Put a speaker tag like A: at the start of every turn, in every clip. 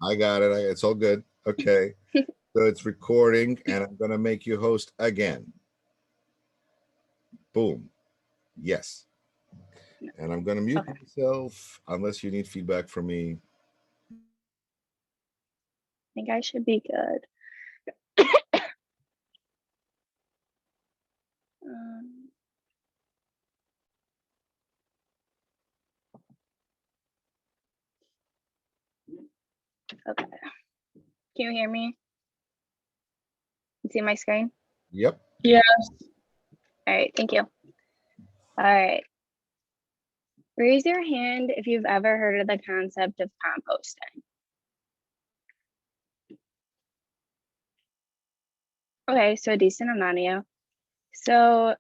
A: I got it. It's all good. Okay. So it's recording, and I'm going to make you host again. Boom. Yes. And I'm going to mute
B: Okay.
A: myself unless you need feedback from me.
B: I think I should be good. Um, okay. Can you hear me? You see my screen?
A: Yep.
C: Yes.
B: All right. Thank you. All right. Raise your hand if you've ever heard of the concept of composting. Okay, so a decent amount of you. So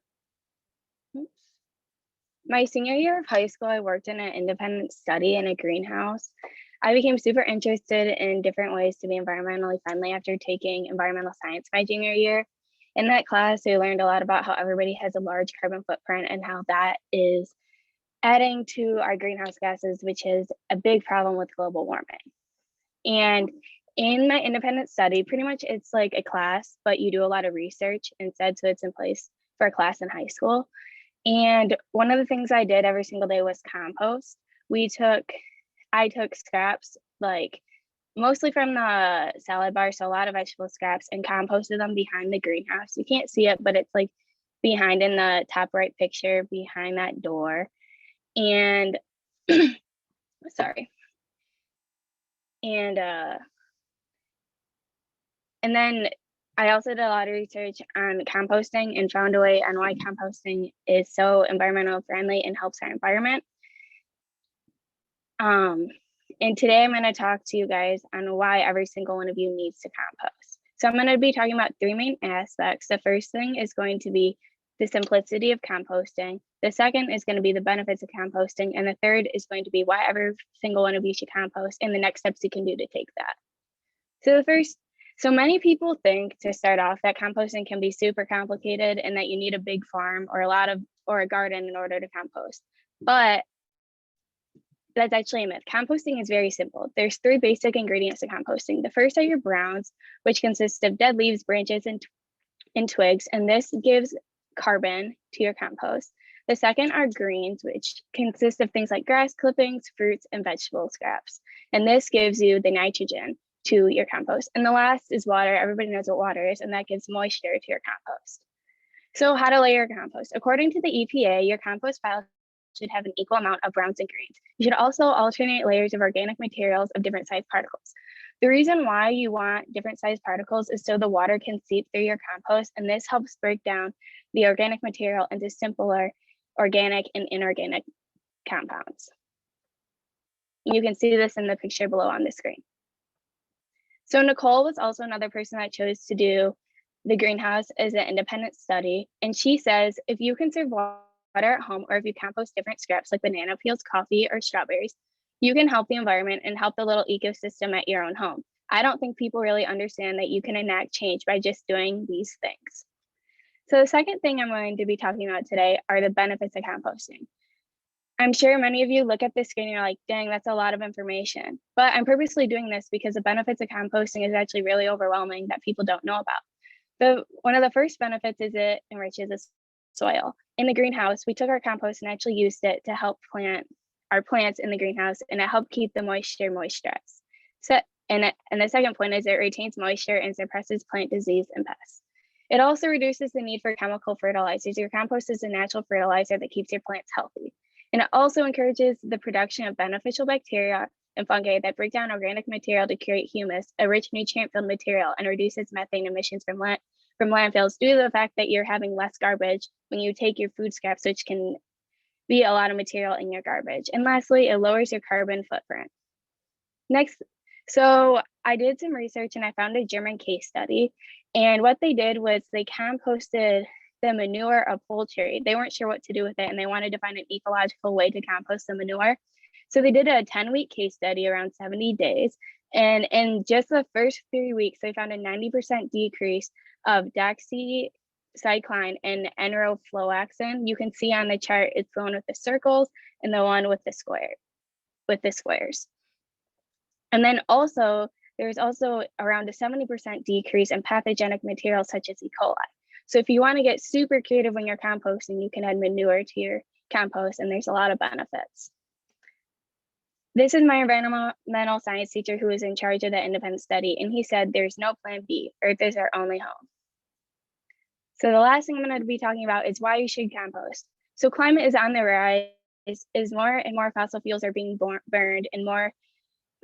B: my senior year of high school, I worked in an independent study in a greenhouse. I became super interested in different ways to be environmentally friendly after taking environmental science my junior year. In that class, we learned a lot about how everybody has a large carbon footprint and how that is adding to our greenhouse gases, which is a big problem with global warming. And in my independent study, pretty much it's like a class, but you do a lot of research instead. So it's in place for a class in high school. And one of the things I did every single day was compost. I took scraps, like mostly from the salad bar, so a lot of vegetable scraps, and composted them behind the greenhouse. You can't see it, but it's like behind in the top right picture behind that door. And sorry. And then I also did a lot of research on composting and found a way on why composting is so environmental friendly and helps our environment. And today I'm going to talk to you guys on why every single one of you needs to compost. So I'm going to be talking about three main aspects. The first thing is going to be the simplicity of composting. The second is going to be the benefits of composting. And the third is going to be why every single one of you should compost and the next steps you can do to take that. So many people think to start off that composting can be super complicated and that you need a big farm or a garden in order to compost. But that's actually a myth. Composting is very simple. There's three basic ingredients to composting. The first are your browns, which consist of dead leaves, branches, and twigs, and this gives carbon to your compost. The second are greens, which consist of things like grass clippings, fruits, and vegetable scraps. And this gives you the nitrogen to your compost. And the last is water. Everybody knows what water is, and that gives moisture to your compost. So how to layer your compost. According to the EPA, your compost pile should have an equal amount of browns and greens. You should also alternate layers of organic materials of different size particles. The reason why you want different size particles is so the water can seep through your compost, and this helps break down the organic material into simpler organic and inorganic compounds. You can see this in the picture below on the screen. So Nicole was also another person that chose to do the greenhouse as an independent study. And she says, if you conserve water at home, or if you compost different scraps like banana peels, coffee, or strawberries, you can help the environment and help the little ecosystem at your own home. I don't think people really understand that you can enact change by just doing these things. So the second thing I'm going to be talking about today are the benefits of composting. I'm sure many of you look at this screen and you're like, dang, that's a lot of information. But I'm purposely doing this because the benefits of composting is actually really overwhelming that people don't know about. One of the first benefits is it enriches the soil. In the greenhouse, we took our compost and actually used it to help plant our plants in the greenhouse, and it helped keep the moisturized. And the second point is it retains moisture and suppresses plant disease and pests. It also reduces the need for chemical fertilizers. Your compost is a natural fertilizer that keeps your plants healthy. And it also encourages the production of beneficial bacteria and fungi that break down organic material to create humus, a rich nutrient-filled material, and reduces methane emissions from landfills due to the fact that you're having less garbage when you take your food scraps, which can be a lot of material in your garbage. And lastly, it lowers your carbon footprint. Next, so I did some research and I found a German case study. And what they did was they composted the manure of poultry. They weren't sure what to do with it, and they wanted to find an ecological way to compost the manure. So they did a 10-week case study around 70 days. And in just the first 3 weeks, they found a 90% decrease of doxycycline and enrofloxacin. You can see on the chart, it's the one with the circles and the one with the squares. And then also, there's also around a 70% decrease in pathogenic materials such as E. coli. So if you want to get super creative when you're composting, you can add manure to your compost, and there's a lot of benefits. This is my environmental science teacher who was in charge of the independent study, and he said there's no plan B. Earth is our only home. So the last thing I'm going to be talking about is why you should compost. So climate is on the rise, as more and more fossil fuels are being burned and more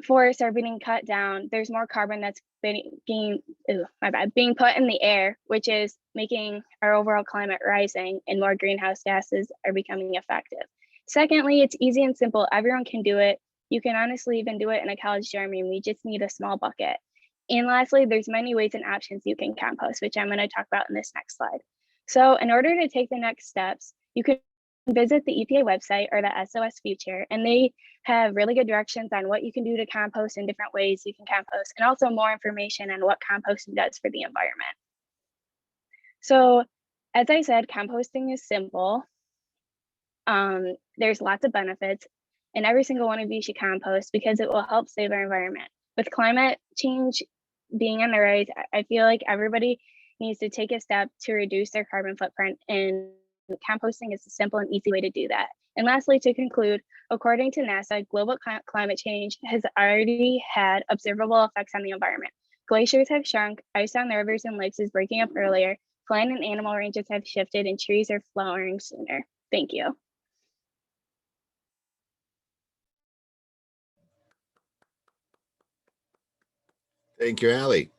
B: forests are being cut down. There's more carbon that's being put in the air, which is making our overall climate rising, and more greenhouse gases are becoming effective. Secondly, it's easy and simple. Everyone can do it. You can honestly even do it in a college dorm room. We just need a small bucket. And lastly, there's many ways and options you can compost, which I'm going to talk about in this next slide. So in order to take the next steps, you can visit the EPA website or the SOS Future, and they have really good directions on what you can do to compost in different ways you can compost, and also more information on what composting does for the environment. So as I said, composting is simple. There's lots of benefits, and every single one of you should compost because it will help save our environment. With climate change being on the rise, I feel like everybody needs to take a step to reduce their carbon footprint, and composting is a simple and easy way to do that. And lastly, to conclude, according to NASA, global climate change has already had observable effects on the environment. Glaciers have shrunk, ice on the rivers and lakes is breaking up earlier, plant and animal ranges have shifted, and trees are flowering sooner. Thank you.
A: Thank you, Allie.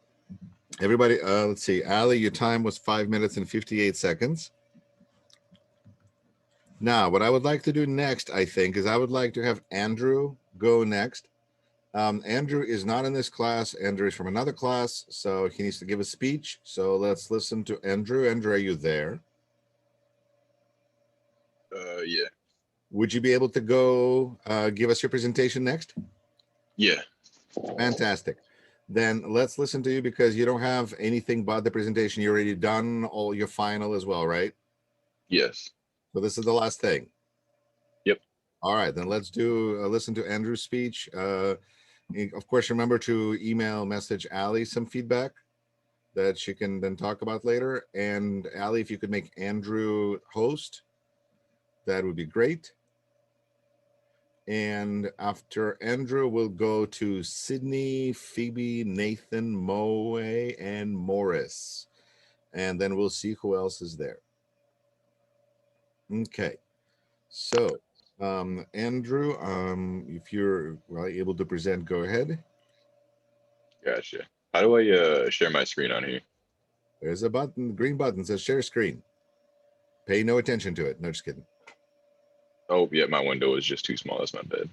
A: Everybody, let's see. Allie, your time was 5 minutes and 58 seconds. Now, what I would like to do next, I think, is I would like to have Andrew go next. Andrew is not in this class. Andrew is from another class, so he needs to give a speech. So let's listen to Andrew. Andrew, are you there?
C: Yeah.
A: Would you be able to go give us your presentation next?
C: Yeah.
A: Fantastic. Then let's listen to you because you don't have anything but the presentation. You already done all your final as well, right?
C: Yes.
A: So this is the last thing.
C: Yep.
A: All right, then let's do listen to Andrew's speech. Of course, remember to email message Allie some feedback that she can then talk about later. And Allie, if you could make Andrew host, that would be great. And after Andrew, we'll go to Sydney, Phoebe, Nathan, Moe, and Morris. And then we'll see who else is there. Okay. So, Andrew, if you're able to present, go ahead.
C: Gotcha. How do I share my screen on here?
A: There's a button, green button, says share screen. Pay no attention to it. No, just kidding.
C: Oh, yeah, my window is just too small. That's my bad.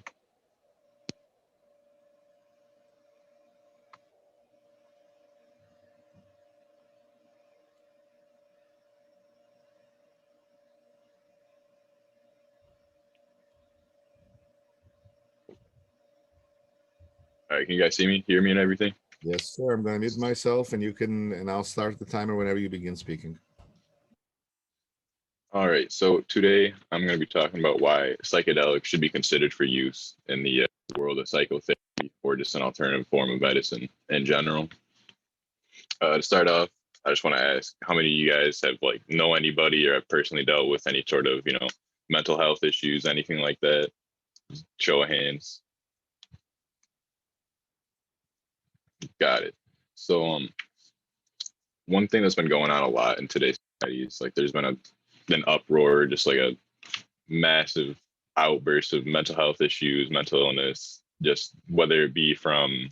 C: All right, can you guys see me, hear me and everything?
A: Yes, sir. I'm going to mute myself and I'll start the timer whenever you begin speaking.
C: All right, so today I'm going to be talking about why psychedelics should be considered for use in the world of psychotherapy or just an alternative form of medicine in general. To start off, I just want to ask how many of you guys have know anybody or have personally dealt with any sort of, mental health issues, anything like that? Show of hands. Got it. So one thing that's been going on a lot in today's society is there's been an uproar, just a massive outburst of mental health issues, mental illness, just whether it be from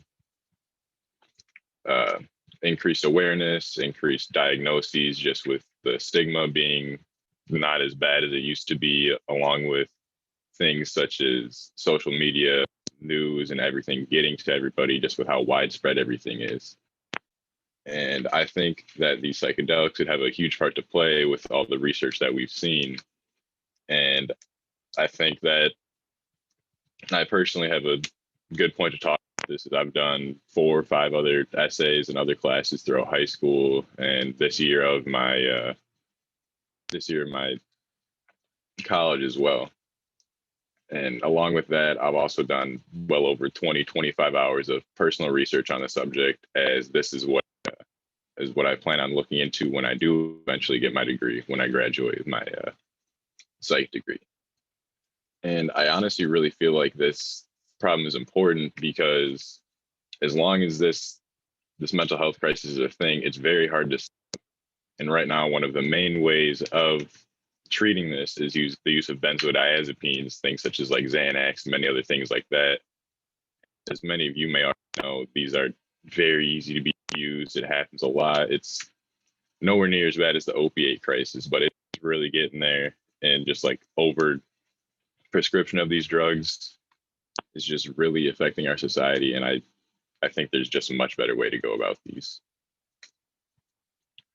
C: increased awareness, increased diagnoses, just with the stigma being not as bad as it used to be, along with things such as social media, news, and everything getting to everybody, just with how widespread everything is. And I think that these psychedelics could have a huge part to play with all the research that we've seen. And I think that I personally have a good point to talk about this. Is I've done 4 or 5 other essays and other classes throughout high school, and this year of my college as well. And along with that, I've also done well over 20, 25 hours of personal research on the subject, as this is what I plan on looking into when I do eventually get my degree, when I graduate with my psych degree. And I honestly really feel like this problem is important because as long as this mental health crisis is a thing, it's very hard to stop. And right now, one of the main ways of treating this is the use of benzodiazepines, things such as like Xanax and many other things like that. As many of you may already know, these are very easy to be used. It happens a lot. It's nowhere near as bad as the opiate crisis, but it's really getting there. And just like over prescription of these drugs is just really affecting our society. And I think there's just a much better way to go about these.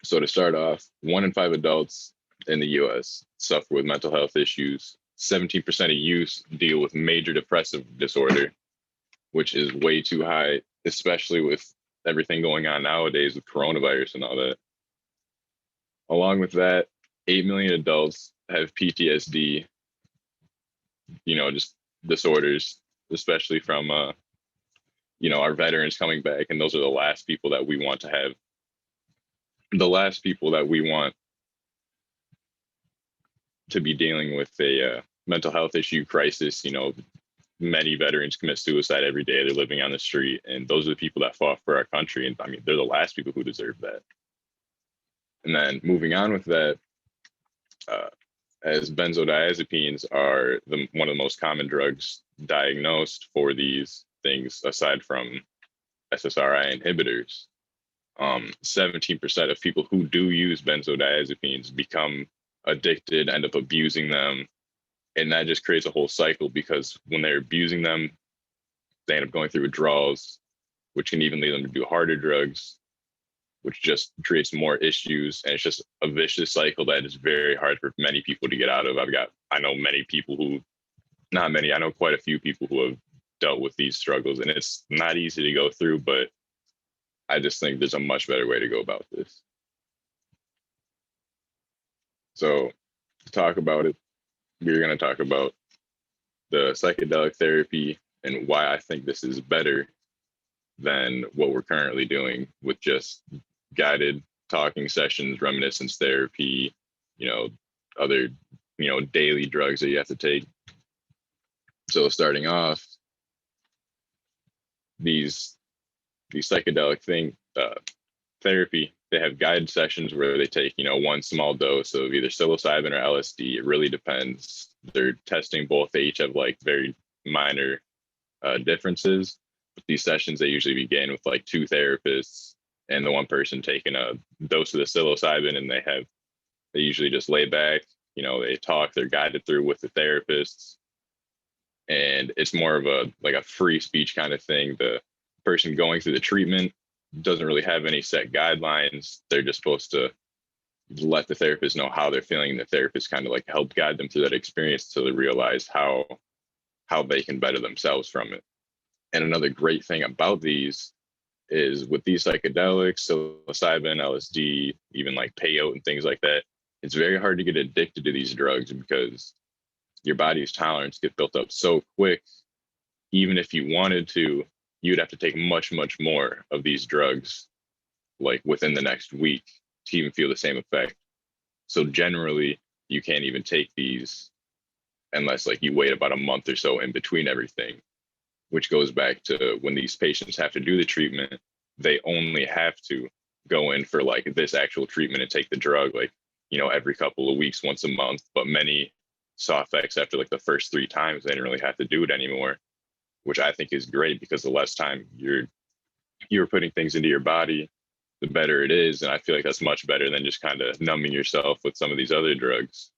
C: So to start off, 1 in 5 adults in the US suffer with mental health issues. 17% of youth deal with major depressive disorder, which is way too high, especially with everything going on nowadays with coronavirus and all that. Along with that, 8 million adults have PTSD, just disorders, especially from, our veterans coming back. And those are the last people that we want to have, the last people that we want to be dealing with a mental health issue crisis. Many veterans commit suicide every day. They're living on the street, and those are the people that fought for our country. And I mean, they're the last people who deserve that. And then moving on with that, as benzodiazepines are one of the most common drugs diagnosed for these things, aside from SSRI inhibitors, 17% of people who do use benzodiazepines become addicted, end up abusing them. And that just creates a whole cycle, because when they're abusing them, they end up going through withdrawals, which can even lead them to do harder drugs, which just creates more issues. And it's just a vicious cycle that is very hard for many people to get out of. I know many people who, not many, I know quite a few people who have dealt with these struggles, and it's not easy to go through, but I just think there's a much better way to go about this. So to talk about it, we're going to talk about the psychedelic therapy and why I think this is better than what we're currently doing with just guided talking sessions, reminiscence therapy, other, daily drugs that you have to take. So starting off, these psychedelic therapy, they have guided sessions where they take, one small dose of either psilocybin or LSD. It really depends. They're testing both. They each have like very minor differences. But these sessions, they usually begin with like 2 therapists and the one person taking a dose of the psilocybin, and they usually just lay back, they talk, they're guided through with the therapists. And it's more of a free speech kind of thing. The person going through the treatment doesn't really have any set guidelines. They're just supposed to let the therapist know how they're feeling. The therapist kind of like help guide them through that experience till they realize how they can better themselves from it. And another great thing about these is with these psychedelics, psilocybin, LSD, even like peyote and things like that, it's very hard to get addicted to these drugs because your body's tolerance gets built up so quick. Even if you wanted to, you'd have to take much, much more of these drugs, like within the next week, to even feel the same effect. So generally, you can't even take these unless like you wait about a month or so in between everything, which goes back to when these patients have to do the treatment, they only have to go in for like this actual treatment and take the drug like, every couple of weeks, once a month. But many saw effects after like the first 3 times. They didn't really have to do it anymore, which I think is great, because the less time you're putting things into your body, the better it is. And I feel like that's much better than just kind of numbing yourself with some of these other drugs.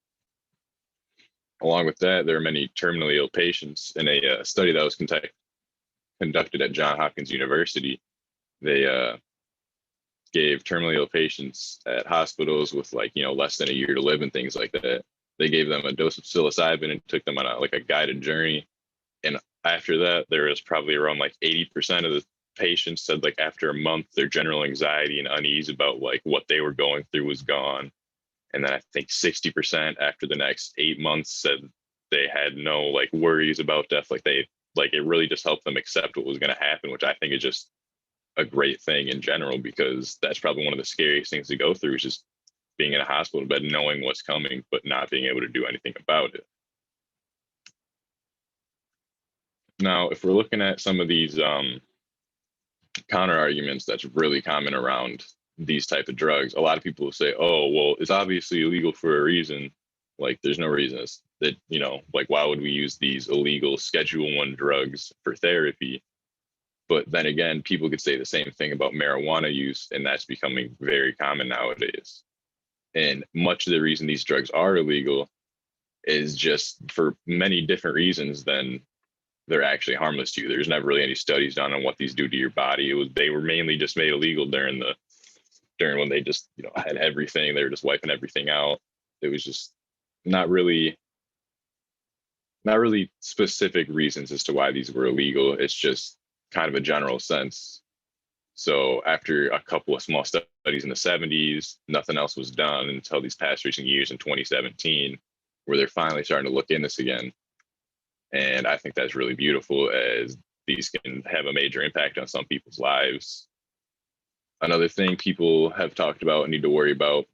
C: Along with that, there are many terminally ill patients. In a study that was conducted at Johns Hopkins University, they gave terminally ill patients at hospitals with like, less than a year to live and things like that. They gave them a dose of psilocybin and took them on a guided journey. And after that, there was probably around like 80% of the patients said like after a month, their general anxiety and unease about like what they were going through was gone. And then I think 60% after the next 8 months said They had no like worries about death. Like it really just helped them accept what was going to happen, which I think is just a great thing in general, because that's probably one of the scariest things to go through, is just being in a hospital bed, knowing what's coming, but not being able to do anything about it. Now, if we're looking at some of these counter arguments that's really common around these type of drugs, a lot of people will say, oh, well, it's obviously illegal for a reason. Like, there's no reason that, like, why would we use these illegal Schedule 1 drugs for therapy? But then again, people could say the same thing about marijuana use, and that's becoming very common nowadays. And much of the reason these drugs are illegal is just for many different reasons than they're actually harmless to you. There's never really any studies done on what these do to your body. They were mainly just made illegal during when they just had everything. They were just wiping everything out. It was just not really specific reasons as to why these were illegal. It's just kind of a general sense. So after a couple of small studies in the 70s, nothing else was done until these past recent years in 2017, where they're finally starting to look in this again. And I think that's really beautiful, as these can have a major impact on some people's lives. Another thing people have talked about and need to worry about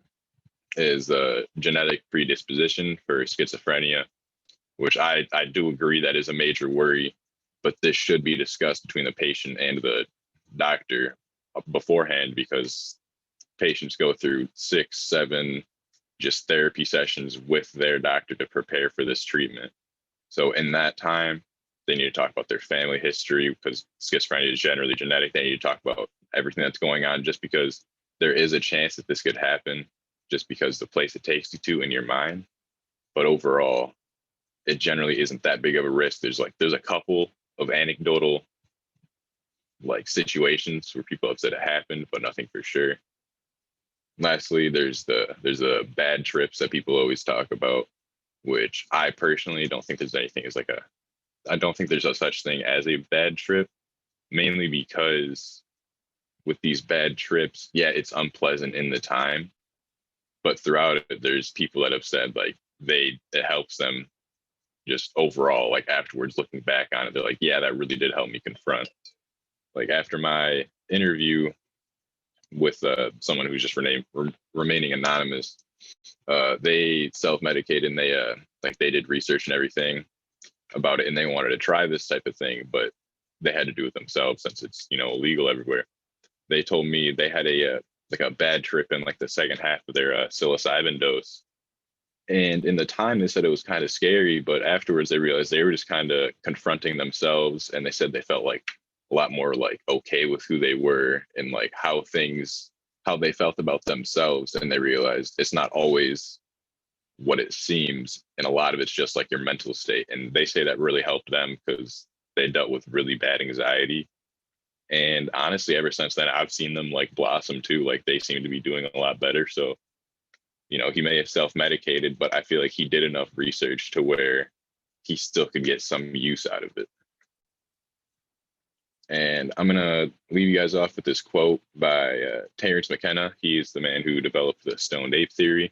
C: is genetic predisposition for schizophrenia, which I do agree that is a major worry, but this should be discussed between the patient and the doctor beforehand, because patients go through 6, 7 just therapy sessions with their doctor to prepare for this treatment. So in that time, they need to talk about their family history, because schizophrenia is generally genetic. They need to talk about everything that's going on, just because there is a chance that this could happen, just because the place it takes you to in your mind. But overall, it generally isn't that big of a risk. There's a couple of anecdotal like situations where people have said it happened, but nothing for sure. Lastly, there's the bad trips that people always talk about, which I personally don't think there's anything as I don't think there's a such thing as a bad trip, mainly because with these bad trips, yeah, it's unpleasant in the time, but throughout it, there's people that have said like it helps them just overall, like afterwards looking back on it, they're like, yeah, that really did help me confront. Like after my interview with someone who's just remaining anonymous, they self-medicated, and they did research and everything about it, and they wanted to try this type of thing, but they had to do it themselves since it's illegal everywhere. They told me they had a bad trip in like the second half of their psilocybin dose, and in the time they said it was kind of scary, but afterwards they realized they were just kind of confronting themselves, and they said they felt like a lot more like okay with who they were and like how they felt about themselves, and they realized it's not always what it seems, and a lot of it's just like your mental state. And they say that really helped them because they dealt with really bad anxiety. And honestly, ever since then, I've seen them like blossom too. Like they seem to be doing a lot better. So, he may have self-medicated, but I feel like he did enough research to where he still could get some use out of it. And I'm going to leave you guys off with this quote by Terence McKenna. He is the man who developed the stoned ape theory.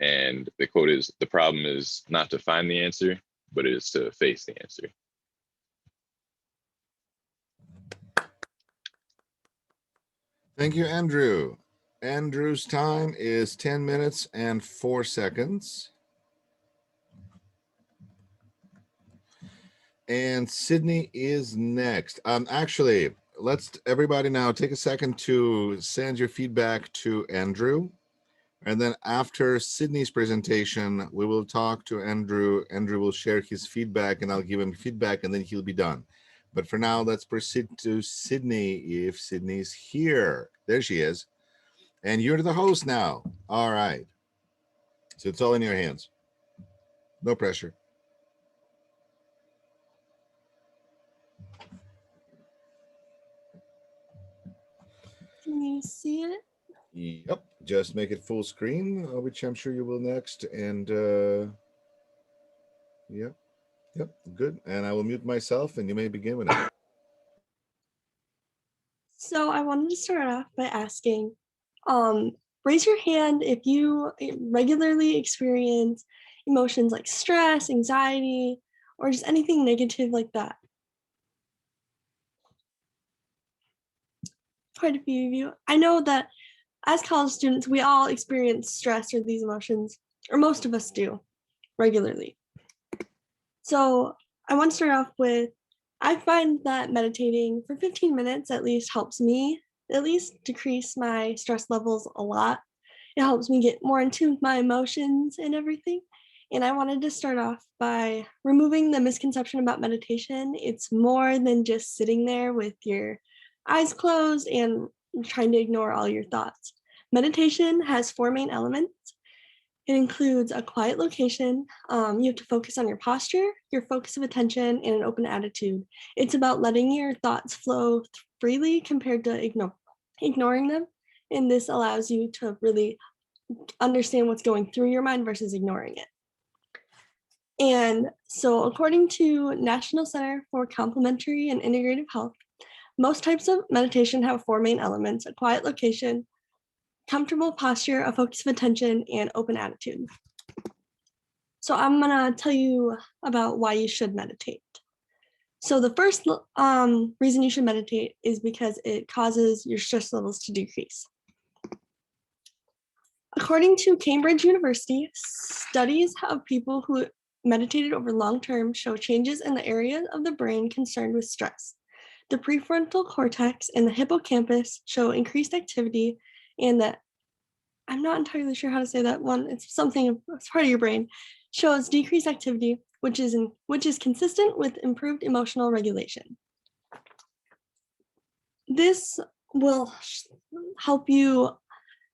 C: And the quote is, "The problem is not to find the answer, but it is to face the answer."
A: Thank you, Andrew. Andrew's time is 10 minutes and 4 seconds. And Sydney is next. Actually, let's everybody now take a second to send your feedback to Andrew. And then after Sydney's presentation, we will talk to Andrew. Andrew will share his feedback, and I'll give him feedback, and then he'll be done. But for now, let's proceed to Sydney, if Sydney's here. There she is. And you're the host now. All right. So it's all in your hands. No pressure.
D: Can you see it?
A: Yep. Just make it full screen, which I'm sure you will next. And yep. Good. And I will mute myself, and you may begin with it.
D: So I wanted to start off by asking, raise your hand if you regularly experience emotions like stress, anxiety, or just anything negative like that. Quite a few of you. I know that as college students, we all experience stress or these emotions, or most of us do regularly. So I want to start off with, I find that meditating for 15 minutes at least helps me at least decrease my stress levels a lot. It helps me get more in tune with my emotions and everything. And I wanted to start off by removing the misconception about meditation. It's more than just sitting there with your eyes closed and trying to ignore all your thoughts. Meditation has 4 main elements. It includes a quiet location. You have to focus on your posture, your focus of attention, and an open attitude. It's about letting your thoughts flow freely compared to ignoring them. And this allows you to really understand what's going through your mind versus ignoring it. And so according to National Center for Complementary and Integrative Health, most types of meditation have 4 main elements: a quiet location, comfortable posture, a focus of attention, and open attitude. So I'm gonna tell you about why you should meditate. So the first reason you should meditate is because it causes your stress levels to decrease. According to Cambridge University, studies of people who meditated over long term show changes in the areas of the brain concerned with stress. The prefrontal cortex and the hippocampus show increased activity, and that, I'm not entirely sure how to say that one, it's something, it's part of your brain, shows decreased activity, which is consistent with improved emotional regulation. This will help you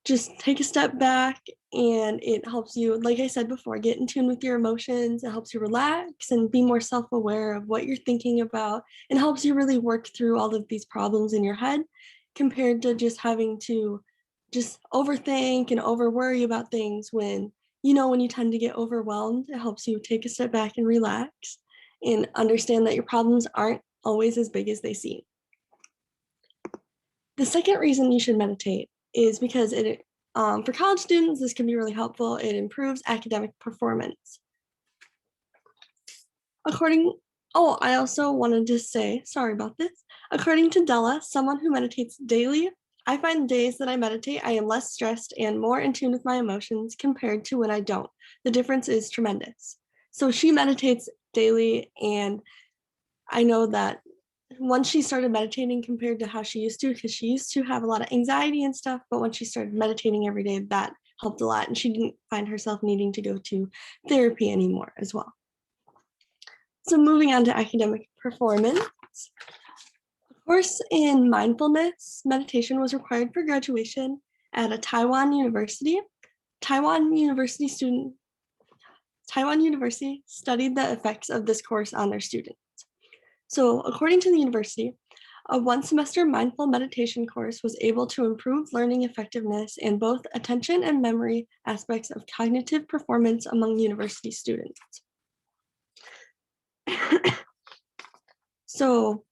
D: just take a step back, and it helps you, like I said before, get in tune with your emotions. It helps you relax and be more self-aware of what you're thinking about, and helps you really work through all of these problems in your head compared to just having to just overthink and over worry about things. When you tend to get overwhelmed, it helps you take a step back and relax and understand that your problems aren't always as big as they seem. The second reason you should meditate is because for college students, this can be really helpful. It improves academic performance. I also wanted to say, sorry about this. According to Della, someone who meditates daily, I find the days that I meditate, I am less stressed and more in tune with my emotions compared to when I don't. The difference is tremendous. So she meditates daily, and I know that once she started meditating compared to how she used to, because she used to have a lot of anxiety and stuff, but once she started meditating every day, that helped a lot, and she didn't find herself needing to go to therapy anymore as well. So moving on to academic performance. A course in mindfulness meditation was required for graduation at a Taiwan University. Taiwan University studied the effects of this course on their students. So according to the university, a 1-semester mindful meditation course was able to improve learning effectiveness and both attention and memory aspects of cognitive performance among university students. So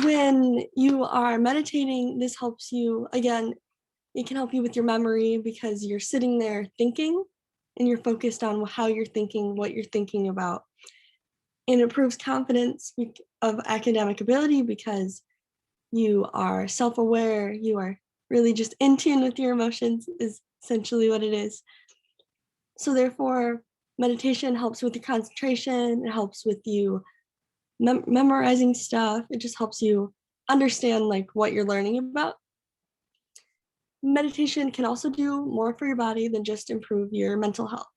D: when you are meditating, this helps you, again, it can help you with your memory because you're sitting there thinking and you're focused on how you're thinking, what you're thinking about. And improves confidence of academic ability because you are self-aware, you are really just in tune with your emotions is essentially what it is. So therefore, meditation helps with your concentration, it helps with you memorizing stuff, it just helps you understand what you're learning about. Meditation can also do more for your body than just improve your mental health.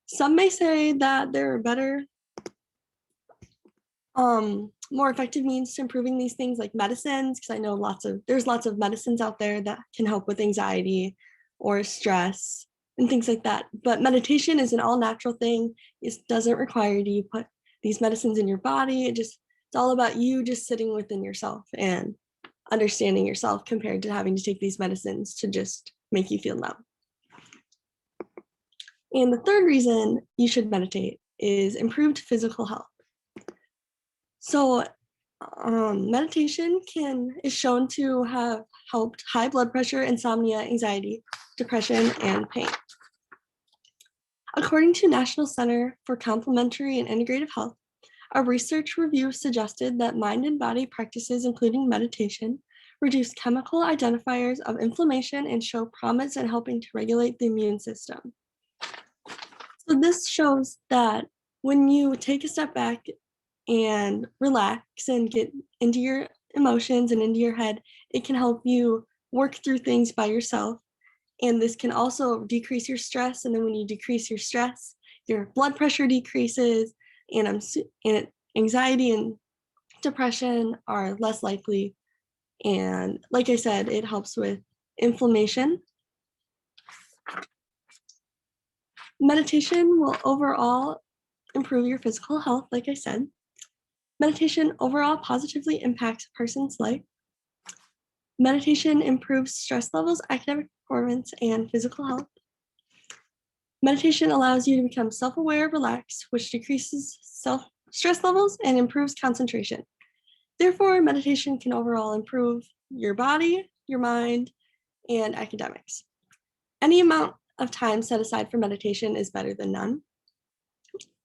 D: Some may say that there are better more effective means to improving these things like medicines, because I know there's lots of medicines out there that can help with anxiety or stress and things like that. But meditation is an all natural thing. It doesn't require you to put these medicines in your body. It's all about you just sitting within yourself and understanding yourself compared to having to take these medicines to just make you feel numb. And the third reason you should meditate is improved physical health. So meditation is shown to have helped high blood pressure, insomnia, anxiety, depression, and pain. According to National Center for Complementary and Integrative Health, a research review suggested that mind and body practices, including meditation, reduce chemical identifiers of inflammation and show promise in helping to regulate the immune system. So this shows that when you take a step back and relax and get into your emotions and into your head, it can help you work through things by yourself. And this can also decrease your stress. And then when you decrease your stress, your blood pressure decreases, and anxiety and depression are less likely. And like I said, it helps with inflammation. Meditation will overall improve your physical health, like I said. Meditation overall positively impacts a person's life. Meditation improves stress levels, academic performance, and physical health. Meditation allows you to become self-aware, relaxed, which decreases stress levels and improves concentration. Therefore, meditation can overall improve your body, your mind, and academics. Any amount of time set aside for meditation is better than none.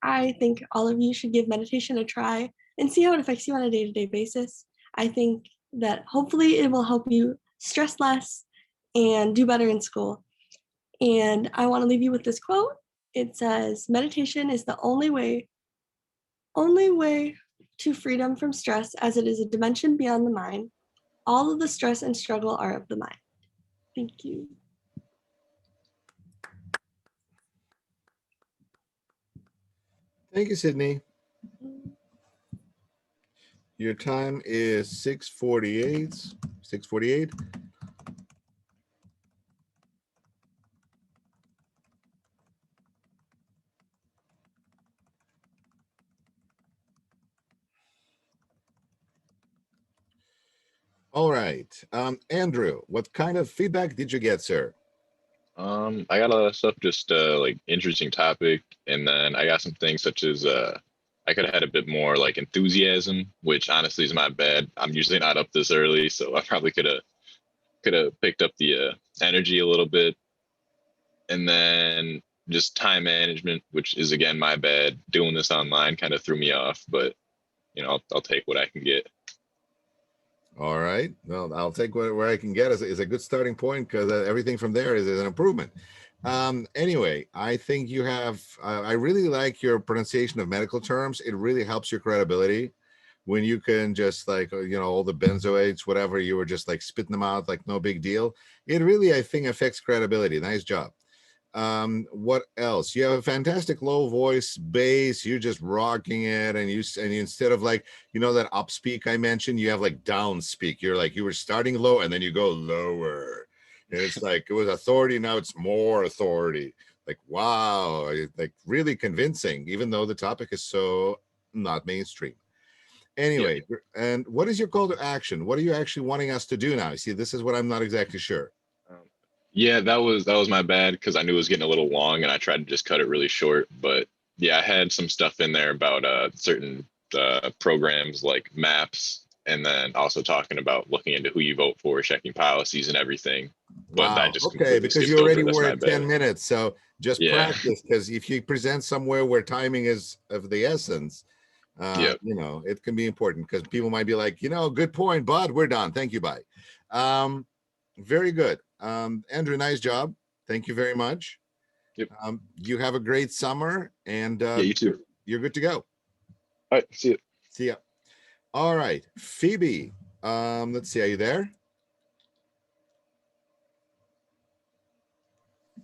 D: I think all of you should give meditation a try and see how it affects you on a day-to-day basis. I think that hopefully it will help you stress less and do better in school. And I want to leave you with this quote. It says, meditation is the only way to freedom from stress, as it is a dimension beyond the mind. All of the stress and struggle are of the mind. Thank you.
A: Thank you, Sydney. Your time is 6:48. 6:48. All right. Andrew, what kind of feedback did you get, sir?
C: I got a lot of stuff, just like interesting topic, and then I got some things such as I could have had a bit more like enthusiasm, which honestly is my bad. I'm usually not up this early, so I probably could have picked up the energy a little bit, and then just time management, which is again my bad. Doing this online kind of threw me off, but I'll take what I can get.
A: All right. Well, I'll take where I can get is a good starting point, because everything from there is an improvement. Anyway, I think you have, I really like your pronunciation of medical terms. It really helps your credibility when you can just like, all the benzoates, whatever, you were just like spitting them out like no big deal. It really, I think, affects credibility. Nice job. What else? You have a fantastic low voice, bass. You're just rocking it, and instead of like that up speak I mentioned, you have like down speak. You're like, you were starting low and then you go lower, and it's like it was authority, now it's more authority. Like, wow, like really convincing, even though the topic is so not mainstream. Anyway, and what is your call to action? What are you actually wanting us to do now? See, this is what I'm not exactly sure.
C: Yeah, that was my bad, because I knew it was getting a little long and I tried to just cut it really short. But yeah, I had some stuff in there about certain programs like maps, and then also talking about looking into who you vote for, checking policies and everything. But I
A: Wow.
C: just
A: Okay,
C: completely
A: because
C: skipped
A: you
C: over
A: already
C: it. That's
A: were
C: my
A: at 10
C: bad.
A: minutes. So just
C: Yeah.
A: practice, because if you present somewhere where timing is of the essence,
C: Yep.
A: it can be important, because people might be like, good point, bud, we're done. Thank you. Bye. Very good. Andrew, nice job. Thank you very much.
C: Yep.
A: You have a great summer, and
C: Yeah, you too.
A: you're good to go.
C: All right. See you.
A: See ya. All right, Phoebe. Let's see. Are you there?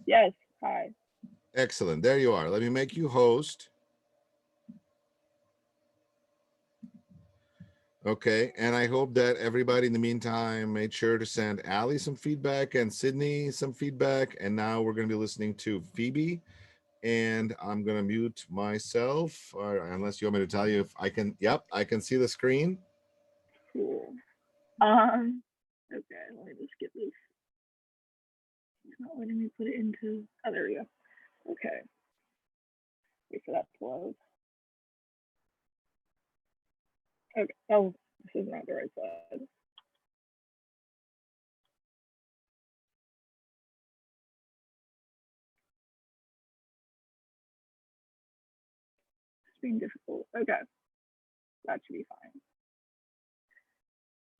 E: Yes, hi.
A: Excellent. There you are. Let me make you host. Okay, and I hope that everybody in the meantime made sure to send Ali some feedback and Sydney some feedback. And now we're going to be listening to Phoebe, and I'm going to mute myself, or unless you want me to tell you if I can. Yep, I can see the screen.
E: Cool. Okay, let me just get this. It's not letting me put it into, oh, there we go. Okay. Wait for that to load. Okay, oh, this is not the right side. being difficult. Okay, that should be fine.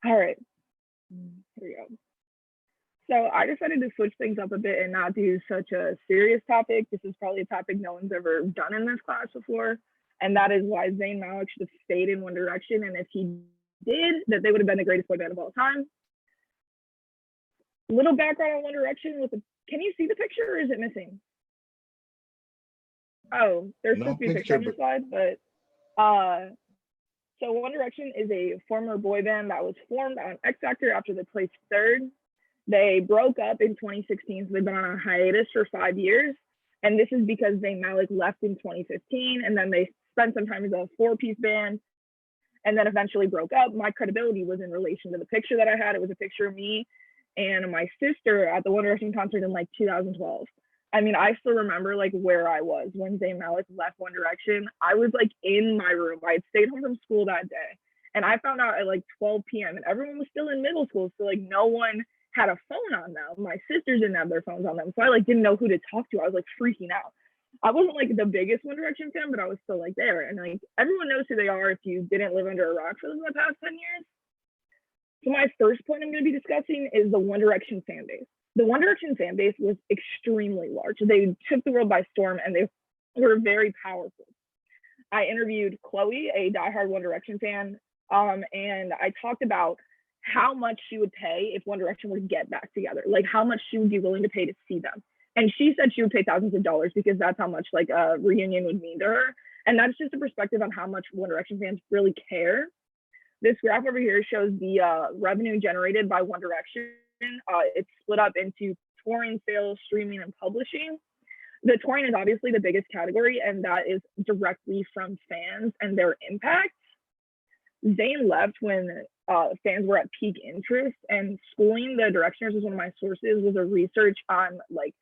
E: All right, here we go. So I decided to switch things up a bit and not do such a serious topic. This is probably a topic no one's ever done in this class before, and that is why Zayn Malik should have stayed in One Direction, and if he did, that they would have been the greatest boy band of all time. Little background on One Direction with the, can you see the picture or is it missing? Oh, there's
A: No
E: supposed to be a picture on the slide, but so One Direction is a former boy band that was formed on X Factor after they placed third. They broke up in 2016, so they've been on a hiatus for 5 years. And this is because Zayn Malik left in 2015, and then they spent some time as a 4-piece band, and then eventually broke up. My credibility was in relation to the picture that I had. It was a picture of me and my sister at the One Direction concert in like 2012. I mean, I still remember like where I was when Zayn Malik left One Direction. I was like in my room. I had stayed home from school that day, and I found out at like 12 p.m. and everyone was still in middle school, so like no one had a phone on them. My sisters didn't have their phones on them, so I like didn't know who to talk to. I was like freaking out. I wasn't like the biggest One Direction fan, but I was still like there, and like everyone knows who they are if you didn't live under a rock for the past 10 years. So my first point I'm going to be discussing is the One Direction fan base. The One Direction fan base was extremely large. They took the world by storm, and they were very powerful. I interviewed Chloe, a diehard One Direction fan, and I talked about how much she would pay if One Direction were to get back together, like how much she would be willing to pay to see them. And she said she would pay thousands of dollars because that's how much like a reunion would mean to her. And that's just a perspective on how much One Direction fans really care. This graph over here shows the revenue generated by One Direction. It's split up into touring, sales, streaming, and publishing. The touring is obviously the biggest category, and that is directly from fans and their impact. Zayn left when fans were at peak interest, and schooling the Directioners was one of my sources, was a research on like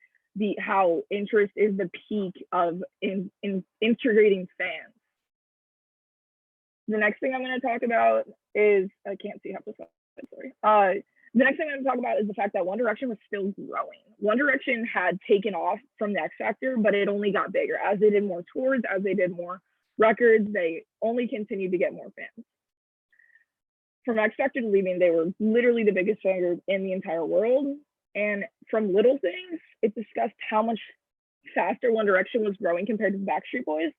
E: how interest is the peak of integrating fans. The next thing I'm going to talk about is, I can't see half the slide, sorry. The next thing I'm going to talk about is the fact that One Direction was still growing. One Direction had taken off from the X Factor, but it only got bigger. As they did more tours, as they did more records, they only continued to get more fans. From X Factor to leaving, they were literally the biggest fan group in the entire world. And from Little Things, it discussed how much faster One Direction was growing compared to the Backstreet Boys.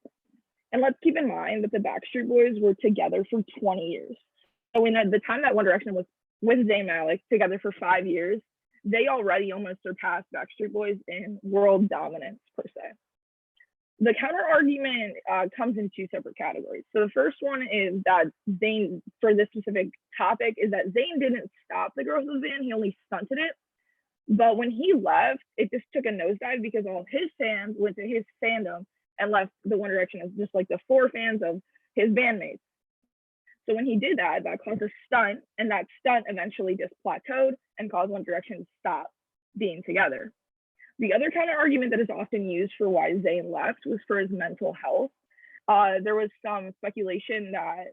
E: And let's keep in mind that the Backstreet Boys were together for 20 years. So in the time that One Direction was with Zayn Malik together for 5 years, they already almost surpassed Backstreet Boys in world dominance per se. The counter argument comes in 2 separate categories. So the first one is that Zayn, for this specific topic, is that Zayn didn't stop the growth of the band, he only stunted it. But when he left, it just took a nosedive because all of his fans went to his fandom and left the One Direction as just like the 4 fans of his bandmates. So when he did that, that caused a stunt, and that stunt eventually just plateaued and caused One Direction to stop being together. The other kind of argument that is often used for why Zayn left was for his mental health. There was some speculation that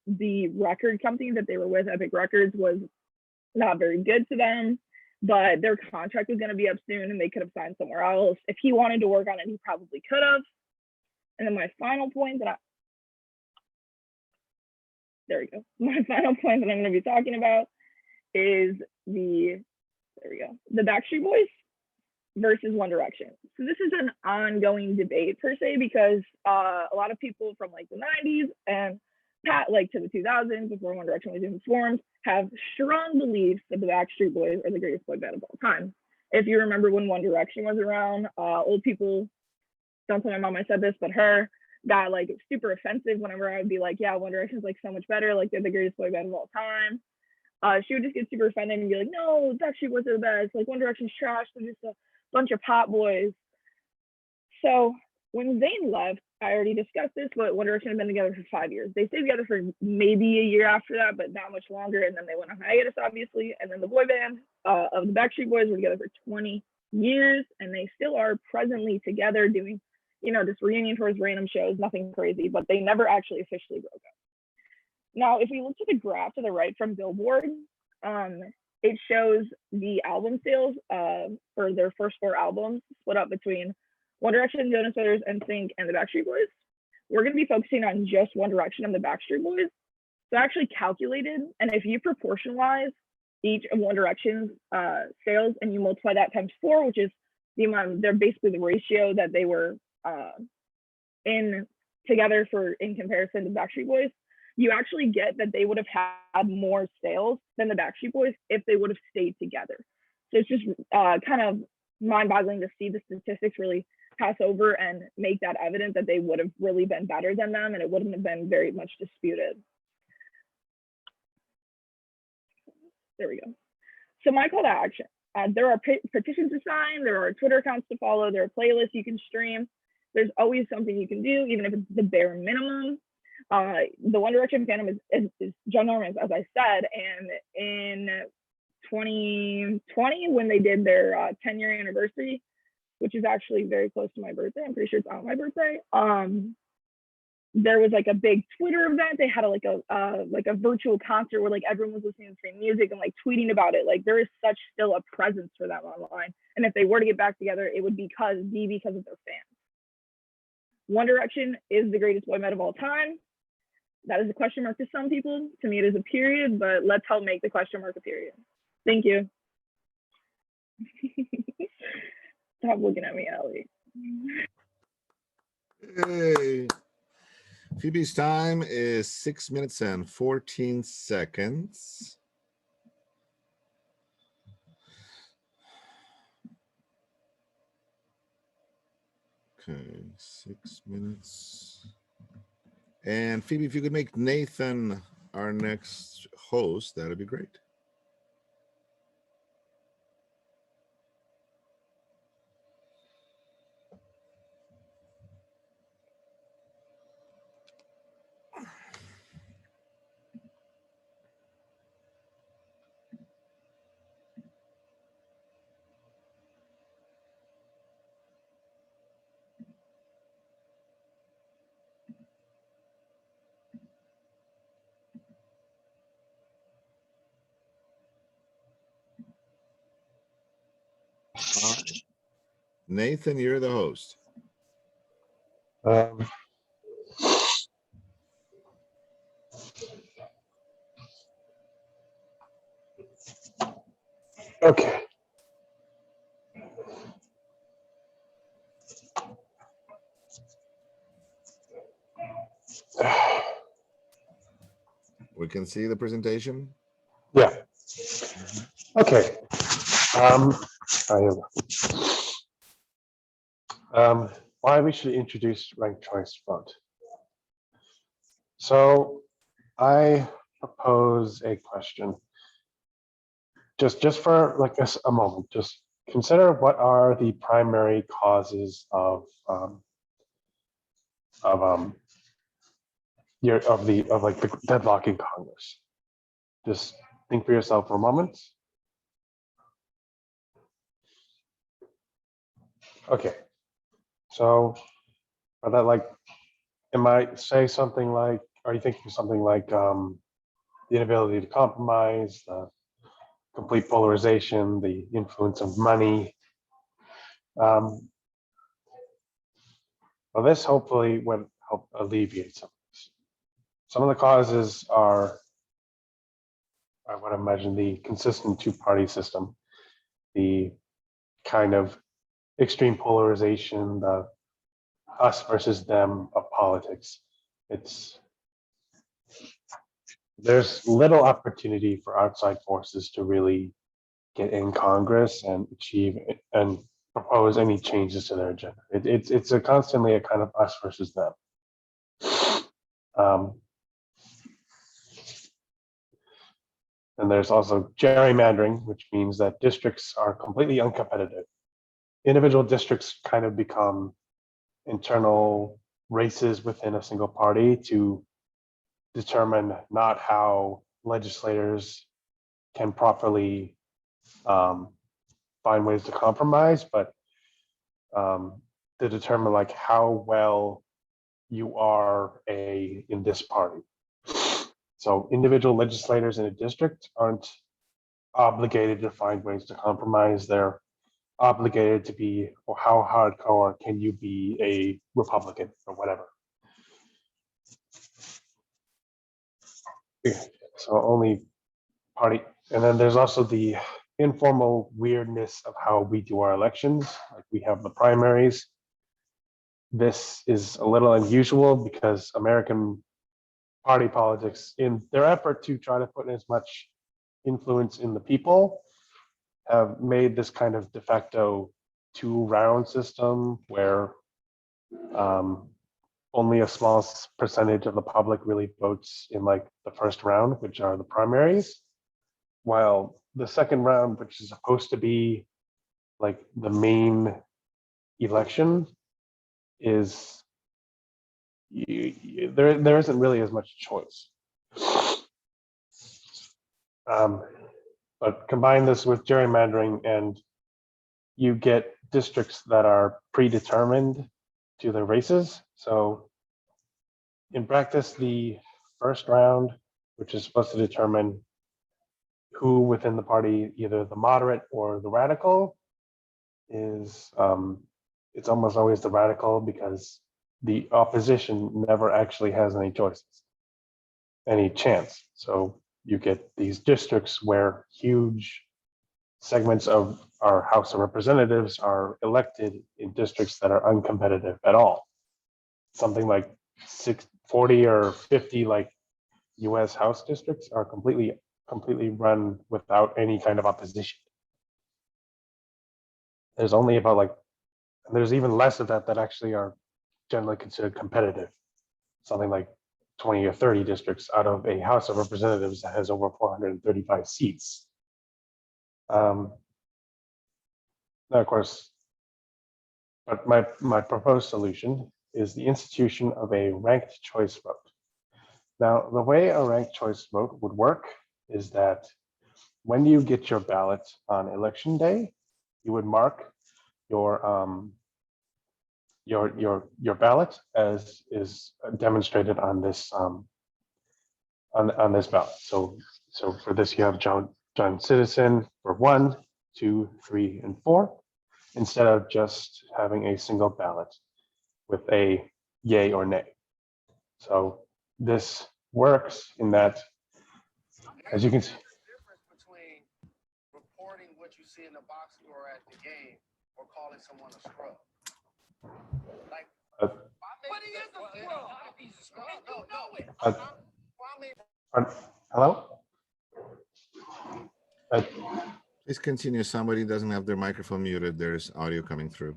E: the record company that they were with, Epic Records, was not very good to them, but their contract was going to be up soon and they could have signed somewhere else. If he wanted to work on it, he probably could have. And then my final point that there we go. My final point that I'm going to be talking about is the Backstreet Boys versus One Direction. So this is an ongoing debate per se, because a lot of people from like the 90s and like to the 2000s, before One Direction was even formed, have strong beliefs that the Backstreet Boys are the greatest boy band of all time. If you remember when One Direction was around, old people, don't tell my mom I said this, but her, got like super offensive whenever I would be like, yeah, One Direction's like so much better, like they're the greatest boy band of all time. She would just get super offended and be like, no, Backstreet Boys are the best, like One Direction's trash, they're just a bunch of pop boys. So when Zayn left, I already discussed this, but One Direction had been together for 5 years. They stayed together for maybe a year after that, but not much longer, and then they went on hiatus, obviously, and then the boy band of the Backstreet Boys were together for 20 years, and they still are presently together doing, you know, just reunion tours, random shows, nothing crazy, but they never actually officially broke up. Now, if we look to the graph to the right from Billboard, it shows the album sales for their first 4 albums split up between One Direction, Jonas Brothers, NSYNC, and the Backstreet Boys. we're going to be focusing on just One Direction and the Backstreet Boys. So I actually calculated, and if you proportionalize each of One Direction's sales and you multiply that times 4, which is the amount, they're basically the ratio that they were in together for in comparison to Backstreet Boys, you actually get that they would have had more sales than the Backstreet Boys if they would have stayed together. So it's just kind of mind-boggling to see the statistics really pass over and make that evident that they would have really been better than them, and it wouldn't have been very much disputed. There we go. So my call to action. There are petitions to sign, there are Twitter accounts to follow, there are playlists you can stream. There's always something you can do, even if it's the bare minimum. The One Direction fandom is ginormous, as I said, and in 2020, when they did their 10-year anniversary, which is actually very close to my birthday, I'm pretty sure it's on my birthday, there was like a big Twitter event. They had a virtual concert where like everyone was listening to the same music and like tweeting about it. Like there is such still a presence for them online. And if they were to get back together, it would be because of their fans. One Direction is the greatest boy band of all time. That is a question mark to some people. To me, it is a period, but let's help make the question mark a period. Thank you. Stop looking at me, Ellie.
A: Hey. Phoebe's time is 6 minutes and 14 seconds. Okay, 6 minutes. And Phoebe, if you could make Nathan our next host, that'd be great. Nathan, you're the host.
F: Okay.
A: We can see the presentation.
F: Yeah. Okay. Why we should introduce ranked choice vote. So I propose a question. Just for like a moment, just consider what are the primary causes of the deadlock in Congress. Just think for yourself for a moment. Okay, so are that like, it might say something like, are you thinking something like the inability to compromise, the complete polarization, the influence of money? Well, this hopefully would help alleviate some of this. Some of the causes are, I would imagine, the consistent two-party system, the kind of extreme polarization, the us versus them of politics. There's little opportunity for outside forces to really get in Congress and achieve and propose any changes to their agenda. It's constantly a kind of us versus them. And there's also gerrymandering, which means that districts are completely uncompetitive. Individual districts kind of become internal races within a single party to determine not how legislators can properly find ways to compromise, but to determine like how well you are in this party. So individual legislators in a district aren't obligated to find ways to compromise. They're obligated to be, or how hardcore can you be a Republican or whatever. So only party, and then there's also the informal weirdness of how we do our elections. Like we have the primaries. This is a little unusual because American party politics, in their effort to try to put as much influence in the people, have made this kind of de facto 2-round system where only a small percentage of the public really votes in like the first round, which are the primaries, while the second round, which is supposed to be like the main election, is there isn't really as much choice. But combine this with gerrymandering and you get districts that are predetermined to the races. So in practice, the first round, which is supposed to determine who within the party, either the moderate or the radical, is it's almost always the radical because the opposition never actually has any choices, any chance. So you get these districts where huge segments of our House of Representatives are elected in districts that are uncompetitive at all. Something like 40 or 50 like US House districts are completely run without any kind of opposition. There's only about like, there's even less of that actually are generally considered competitive. Something like 20 or 30 districts out of a House of Representatives that has over 435 seats. Now, of course, but my proposed solution is the institution of a ranked choice vote. Now, the way a ranked choice vote would work is that when you get your ballot on election day, you would mark your ballot as is demonstrated on this on this ballot. So for this, you have John Citizen for 1, 2, 3, and 4, instead of just having a single ballot with a yay or nay. So this works in that, as you can see,
G: difference between reporting what you see in the box score at the game or calling someone a scrub. Like, but he is a scrub. He's a scrub. You know it.
F: Hello?
A: Please continue. Somebody doesn't have their microphone muted. There's audio coming through.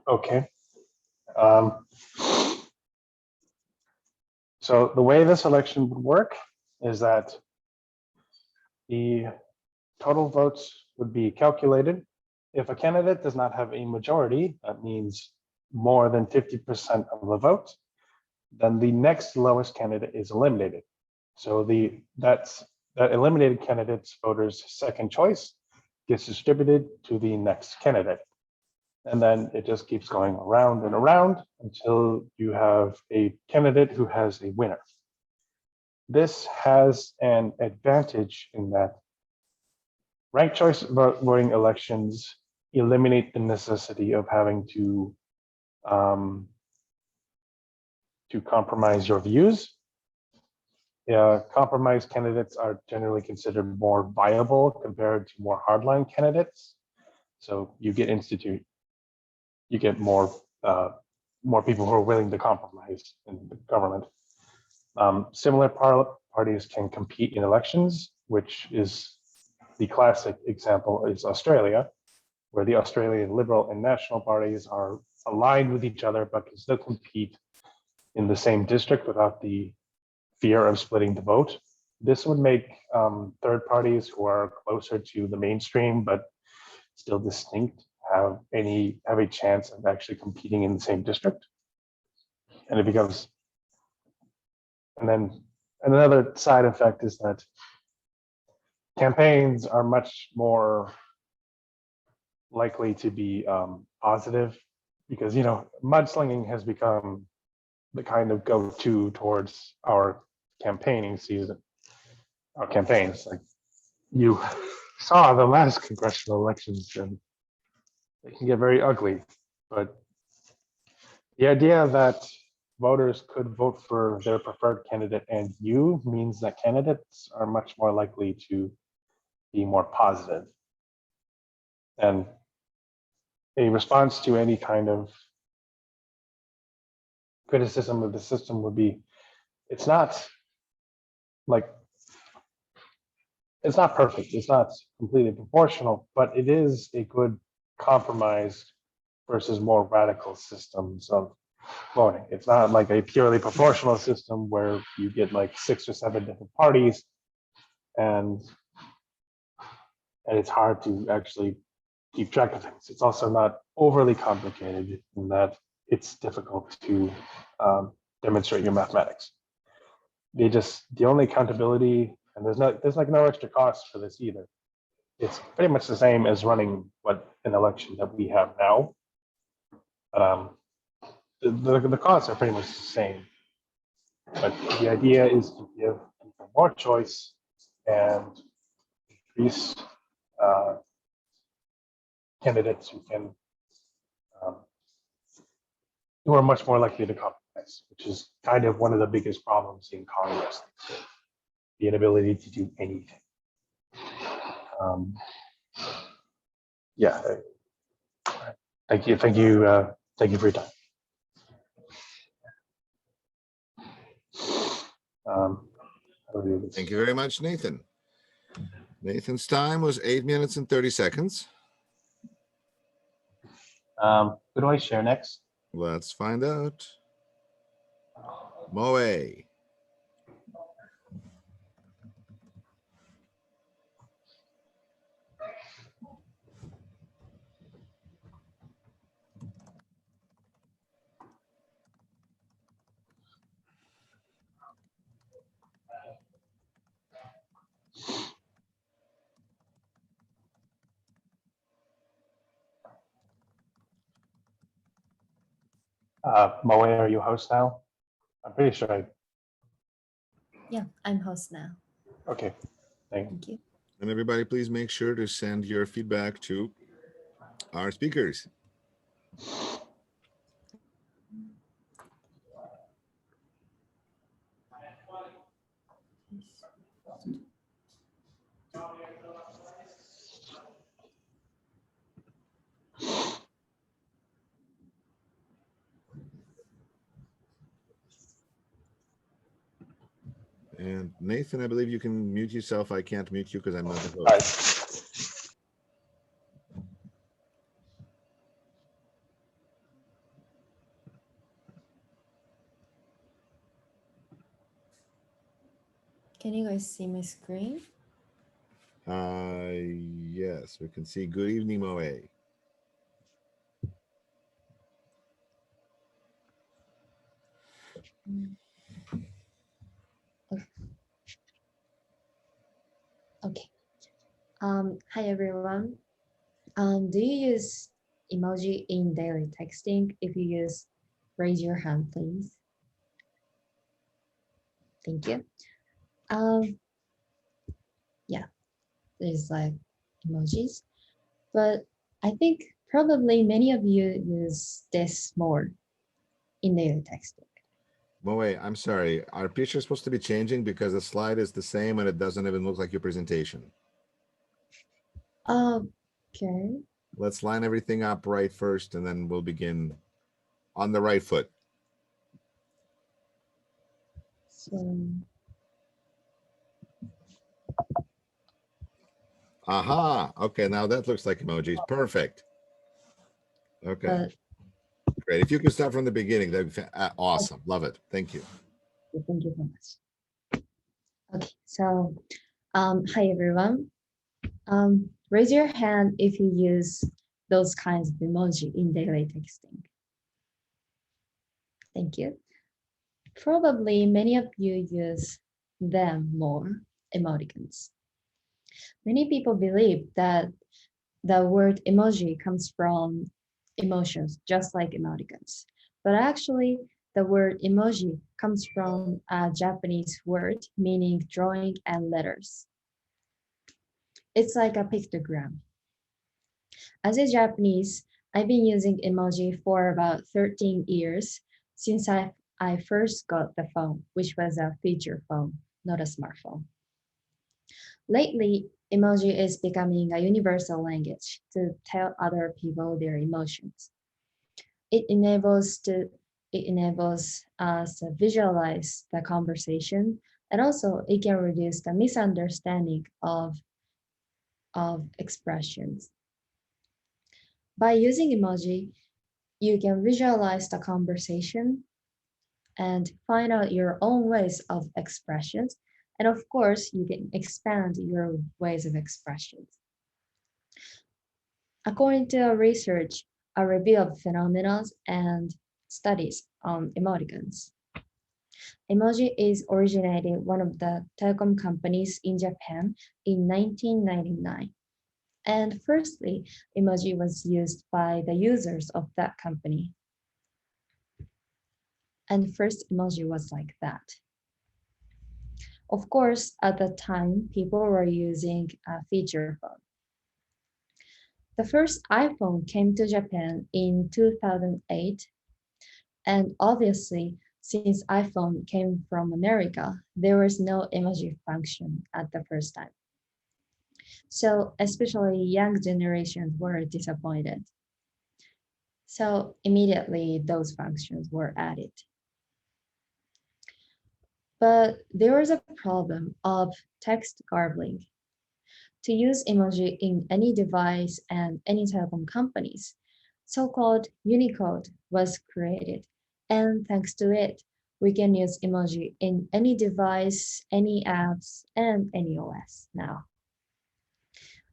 F: Okay. So the way this election would work is that the total votes would be calculated. If a candidate does not have a majority, that means more than 50% of the vote, then the next lowest candidate is eliminated. So that eliminated candidate's voters' second choice gets distributed to the next candidate. And then it just keeps going around and around until you have a candidate who has a winner. This has an advantage in that ranked choice voting elections eliminate the necessity of having to compromise your views. Compromise candidates are generally considered more viable compared to more hardline candidates. So you get more people who are willing to compromise in the government. Similar parties can compete in elections, which is the classic example is Australia, where the Australian Liberal and National parties are aligned with each other, but can still compete in the same district without the fear of splitting the vote. This would make third parties who are closer to the mainstream, but still distinct, have a chance of actually competing in the same district. And it becomes, and then another side effect is that campaigns are much more likely to be positive because, mudslinging has become the kind of go-to towards our campaigning season, our campaigns. Like you saw the last congressional elections, and it can get very ugly. But the idea that voters could vote for their preferred candidate and you means that candidates are much more likely to be more positive. And a response to any kind of criticism of the system would be, it's not perfect, it's not completely proportional, but it is a good compromise versus more radical systems of voting. It's not like a purely proportional system where you get like 6 or 7 different parties and it's hard to actually keep track of things. It's also not overly complicated in that it's difficult to demonstrate your mathematics. The only accountability, and there's like no extra cost for this either. It's pretty much the same as running an election that we have now. The costs are pretty much the same. But the idea is to give people more choice and increase candidates who are much more likely to compromise, which is kind of one of the biggest problems in Congress, the inability to do anything. Yeah. Thank you for your time.
A: Thank you very much, Nathan. Nathan's time was 8 minutes and 30 seconds.
F: Who do I share next?
A: Let's find out. Moe.
F: Moe, are you host now? I'm pretty sure
H: Yeah, I'm host now.
F: Okay,
H: Thank you.
A: And everybody, please make sure to send your feedback to our speakers. And Nathan, I believe you can mute yourself. I can't mute you because I'm not the host.
H: Can you guys see my screen?
A: Yes, we can see. Good evening, Moe.
H: Okay. Hi everyone. Do you use emoji in daily texting? If you use, raise your hand, please. Thank you. Yeah, there's like emojis, but I think probably many of you use this more in daily texting.
A: Moe, I'm sorry. Our picture is supposed to be changing because the slide is the same and it doesn't even look like your presentation.
H: Okay.
A: Let's line everything up right first and then we'll begin on the right foot.
H: So.
A: Aha. Okay, now that looks like emojis. Perfect. Okay. Great. If you could start from the beginning, that'd be awesome. Love it. Thank you.
H: Thank you so much. Okay, so hi everyone. Raise your hand if you use those kinds of emoji in daily texting. Thank you. Probably many of you use them more, emoticons. Many people believe that the word emoji comes from emotions, just like emoticons. But actually, the word emoji comes from a Japanese word meaning drawing and letters. It's like a pictogram. As a Japanese, I've been using emoji for about 13 years since I I first got the phone, which was a feature phone, not a smartphone. Lately, emoji is becoming a universal language to tell other people their emotions. It enables us to visualize the conversation, and also it can reduce the misunderstanding of expressions. By using emoji, you can visualize the conversation and find out your own ways of expressions. And of course, you can expand your ways of expressions. According to research, a review of phenomena and studies on emoticons, emoji is originated one of the telecom companies in Japan in 1999. And firstly, emoji was used by the users of that company. And first emoji was like that. Of course, at the time, people were using a feature phone. The first iPhone came to Japan in 2008. And obviously, since iPhone came from America, there was no emoji function at the first time. So especially young generations were disappointed. So immediately those functions were added. But there was a problem of text garbling. To use emoji in any device and any telecom companies, so-called Unicode was created. And thanks to it, we can use emoji in any device, any apps, and any OS now.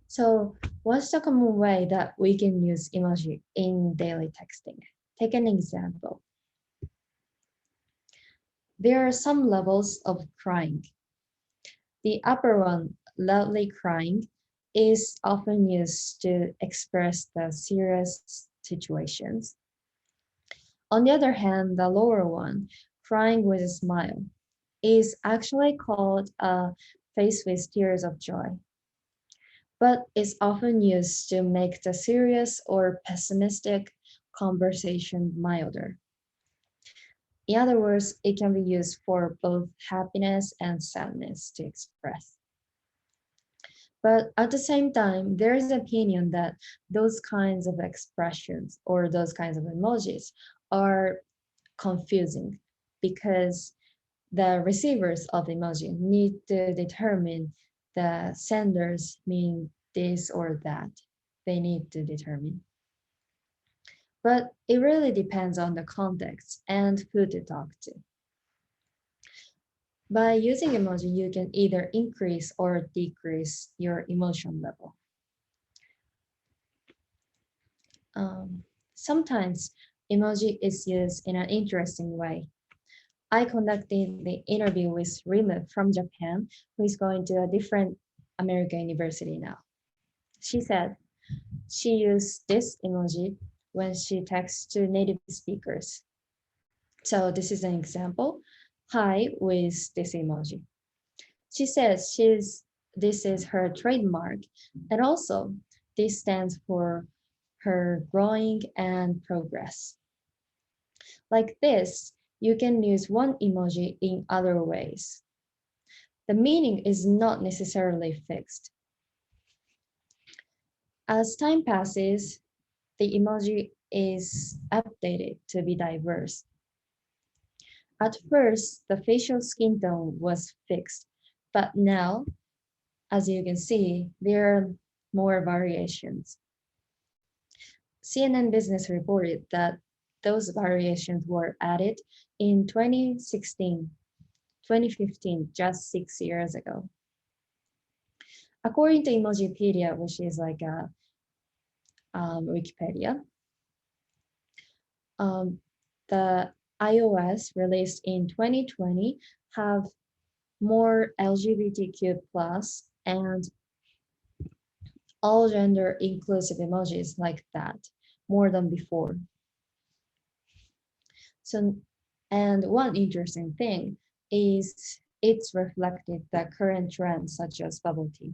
H: So what's the common way that we can use emoji in daily texting? Take an example. There are some levels of crying. The upper one, loudly crying, is often used to express the serious situations. On the other hand, the lower one, crying with a smile, is actually called a face with tears of joy, but is often used to make the serious or pessimistic conversation milder. In other words, it can be used for both happiness and sadness to express. But at the same time, there is an opinion that those kinds of expressions or those kinds of emojis are confusing because the receivers of emoji need to determine the senders mean this or that. They need to determine. But it really depends on the context and who to talk to. By using emoji, you can either increase or decrease your emotion level. Sometimes emoji is used in an interesting way. I conducted the interview with Rimu from Japan, who is going to a different American university now. She said she used this emoji when she texts to native speakers. So this is an example. Hi with this emoji. She says this is her trademark, and also this stands for her growing and progress. Like this, you can use one emoji in other ways. The meaning is not necessarily fixed. As time passes, the emoji is updated to be diverse. At first, the facial skin tone was fixed, but now, as you can see, there are more variations. CNN Business reported that those variations were added in 2016, 2015, just 6 years ago. According to Emojipedia, which is like a Wikipedia, the iOS released in 2020 have more LGBTQ plus and all gender inclusive emojis like that, more than before. So, and one interesting thing is it's reflected the current trends such as bubble tea.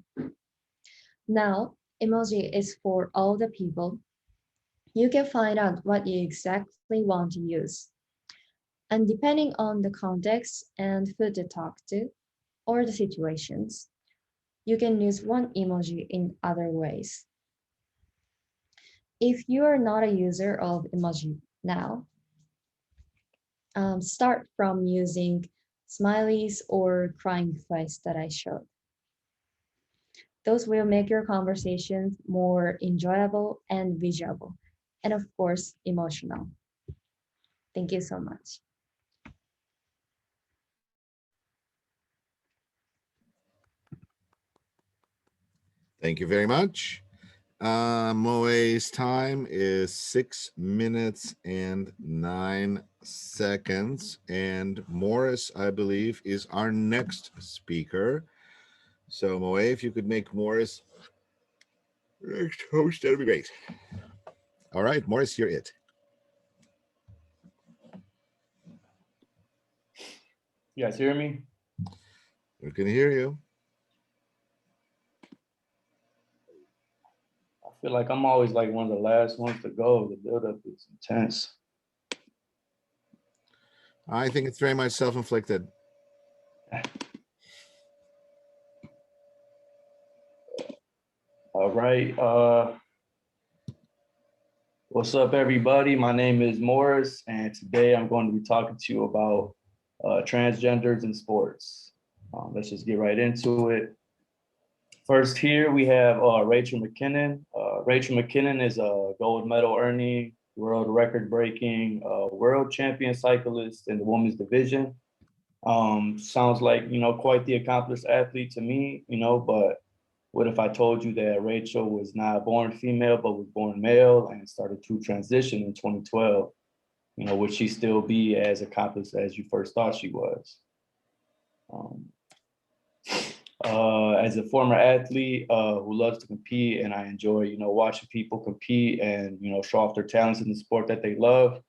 H: Now, emoji is for all the people. You can find out what you exactly want to use. And depending on the context and who to talk to or the situations, you can use one emoji in other ways. If you are not a user of emoji now, start from using smileys or crying face that I showed. Those will make your conversations more enjoyable and visual, and of course, emotional. Thank you so much.
A: Thank you very much. Moe's time is 6 minutes and 9 seconds. And Morris, I believe, is our next speaker. So Moe, if you could make Morris next host, that'd be great. All right, Morris, you're it.
I: You guys hear me?
A: We can hear you.
I: I feel like I'm always like one of the last ones to go. The buildup is intense.
A: I think it's very much self-inflicted.
I: All right. What's up, everybody? My name is Morris, and today I'm going to be talking to you about transgenders in sports. Let's just get right into it. First here, we have Rachel McKinnon. Rachel McKinnon is a gold medal earning, world record breaking, world champion cyclist in the women's division. Sounds like, quite the accomplished athlete to me, but what if I told you that Rachel was not born female, but was born male and started to transition in 2012? Would she still be as accomplished as you first thought she was? As a former athlete who loves to compete, and I enjoy, watching people compete and, show off their talents in the sport that they love,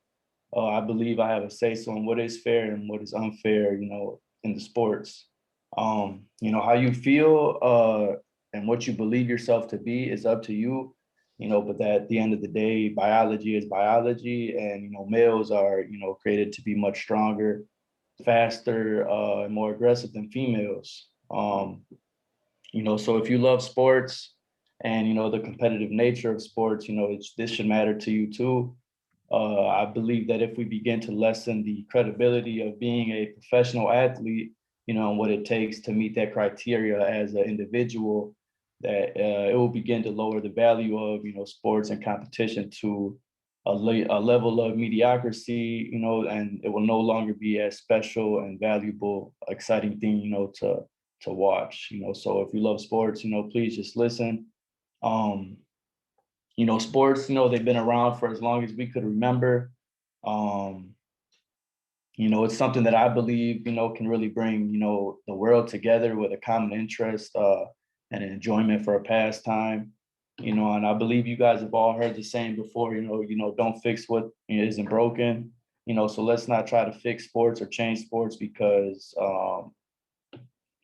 I: I believe I have a say-so on what is fair and what is unfair, in the sports. How you feel and what you believe yourself to be is up to you, but at the end of the day, biology is biology, and, males are, created to be much stronger, faster, and more aggressive than females. So if you love sports and, the competitive nature of sports, this should matter to you too. I believe that if we begin to lessen the credibility of being a professional athlete, and what it takes to meet that criteria as an individual, that it will begin to lower the value of, sports and competition to a level of mediocrity, and it will no longer be as special and valuable, exciting thing, to watch. So if you love sports, please just listen. Sports, they've been around for as long as we could remember. It's something that I believe, can really bring, the world together with a common interest and an enjoyment for a pastime. And I believe you guys have all heard the saying before, don't fix what isn't broken. So let's not try to fix sports or change sports because,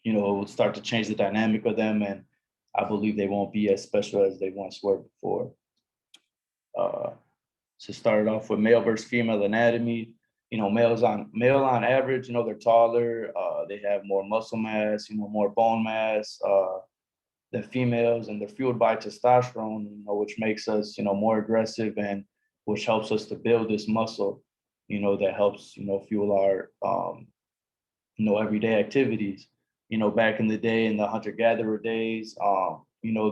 I: it will start to change the dynamic of them. And I believe they won't be as special as they once were before. To start off with male versus female anatomy, male on average, they're taller, they have more muscle mass, more bone mass than females, and they're fueled by testosterone, which makes us, more aggressive and which helps us to build this muscle, that helps, fuel our, everyday activities. Back in the day, in the hunter-gatherer days,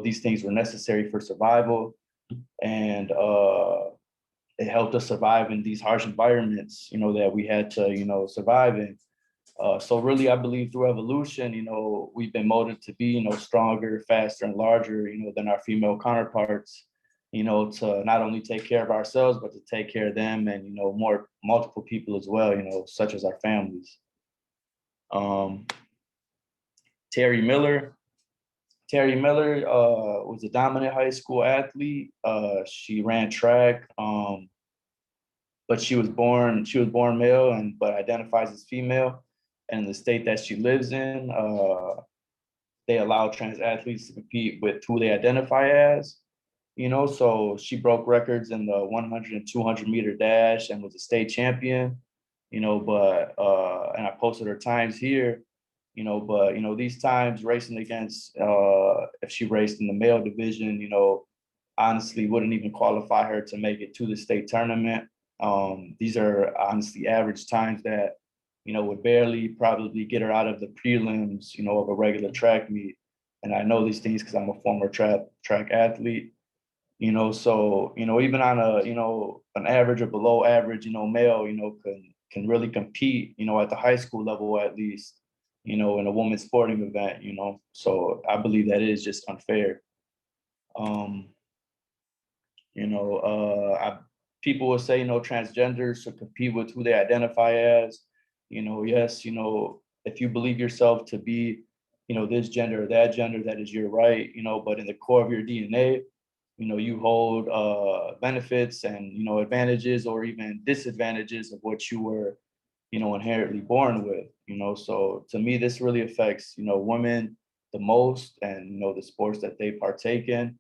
I: these things were necessary for survival, and it helped us survive in these harsh environments, that we had to, survive in. So really, I believe through evolution, we've been molded to be, stronger, faster, and larger, than our female counterparts, to not only take care of ourselves, but to take care of them and, multiple people as well, such as our families. Terry Miller was a dominant high school athlete. She ran track, but she was born male but identifies as female. And in the state that she lives in, they allow trans athletes to compete with who they identify as. So she broke records in the 100 and 200 meter dash and was a state champion. but and I posted her times here, but these times racing against if she raced in the male division, honestly wouldn't even qualify her to make it to the state tournament. These are honestly average times that would barely probably get her out of the prelims, of a regular track meet. And I know these things because I'm a former track athlete. So even on an average or below average, male, can really compete, at the high school level at least, in a women's sporting event, So I believe that is just unfair. People will say, transgenders should compete with who they identify as. Yes, if you believe yourself to be, this gender or that gender, that is your right, but in the core of your DNA, you hold benefits and, advantages or even disadvantages of what you were, inherently born with, So to me, this really affects, women the most and, the sports that they partake in.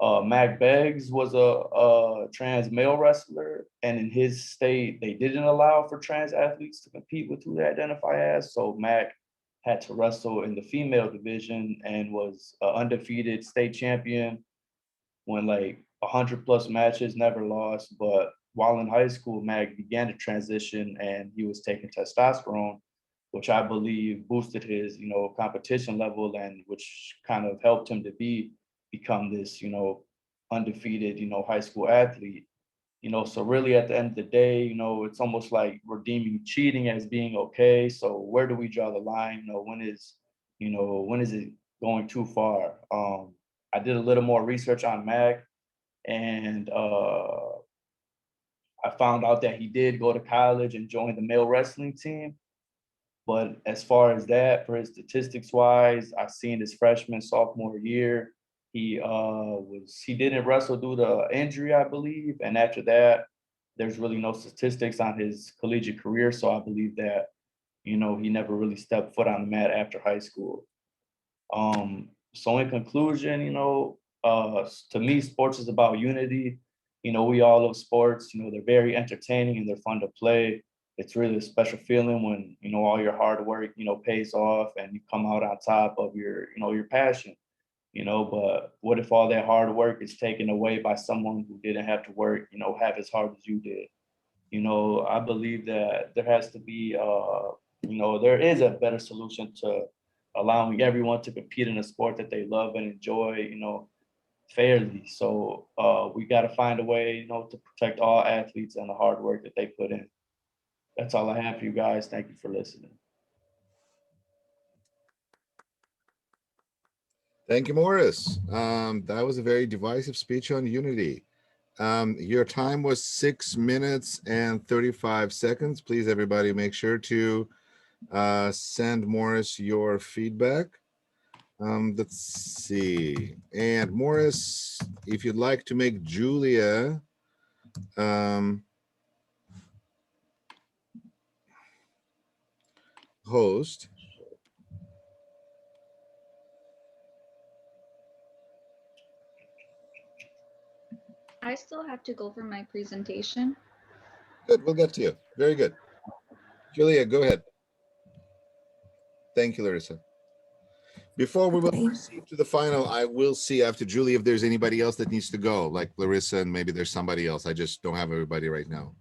I: Mac Beggs was a trans male wrestler, and in his state, they didn't allow for trans athletes to compete with who they identify as. So Mac had to wrestle in the female division and was an undefeated state champion, won like 100+ matches, never lost. But while in high school, Mac began to transition and he was taking testosterone, which I believe boosted his, competition level and which kind of helped him to become this, undefeated, high school athlete. So really at the end of the day, it's almost like we're deeming cheating as being okay. So where do we draw the line? When is it going too far? I did a little more research on Mac, and I found out that he did go to college and join the male wrestling team. But as far as that, for his statistics wise, I've seen his freshman, sophomore year, he didn't wrestle due to injury, I believe. And after that, there's really no statistics on his collegiate career. So I believe that, he never really stepped foot on the mat after high school. So in conclusion, to me, sports is about unity. We all love sports, they're very entertaining and they're fun to play. It's really a special feeling when, all your hard work, pays off and you come out on top of your, your passion, but what if all that hard work is taken away by someone who didn't have to work, half as hard as you did? I believe that there has to be, there is a better solution to allowing everyone to compete in a sport that they love and enjoy, fairly. So we got to find a way, to protect all athletes and the hard work that they put in. That's all I have for you guys. Thank you for listening.
A: Thank you, Morris. That was a very divisive speech on unity. Your time was 6 minutes and 35 seconds. Please, everybody, make sure to send Morris your feedback. Let's see. And Morris, if you'd like to make Julia host.
J: I still have to go for my presentation.
A: Good, we'll get to you. Very good. Julia, go ahead. Thank you, Larissa. Before we will proceed to the final, I will see after Julie if there's anybody else that needs to go, like Larissa, and maybe there's somebody else. I just don't have everybody right now.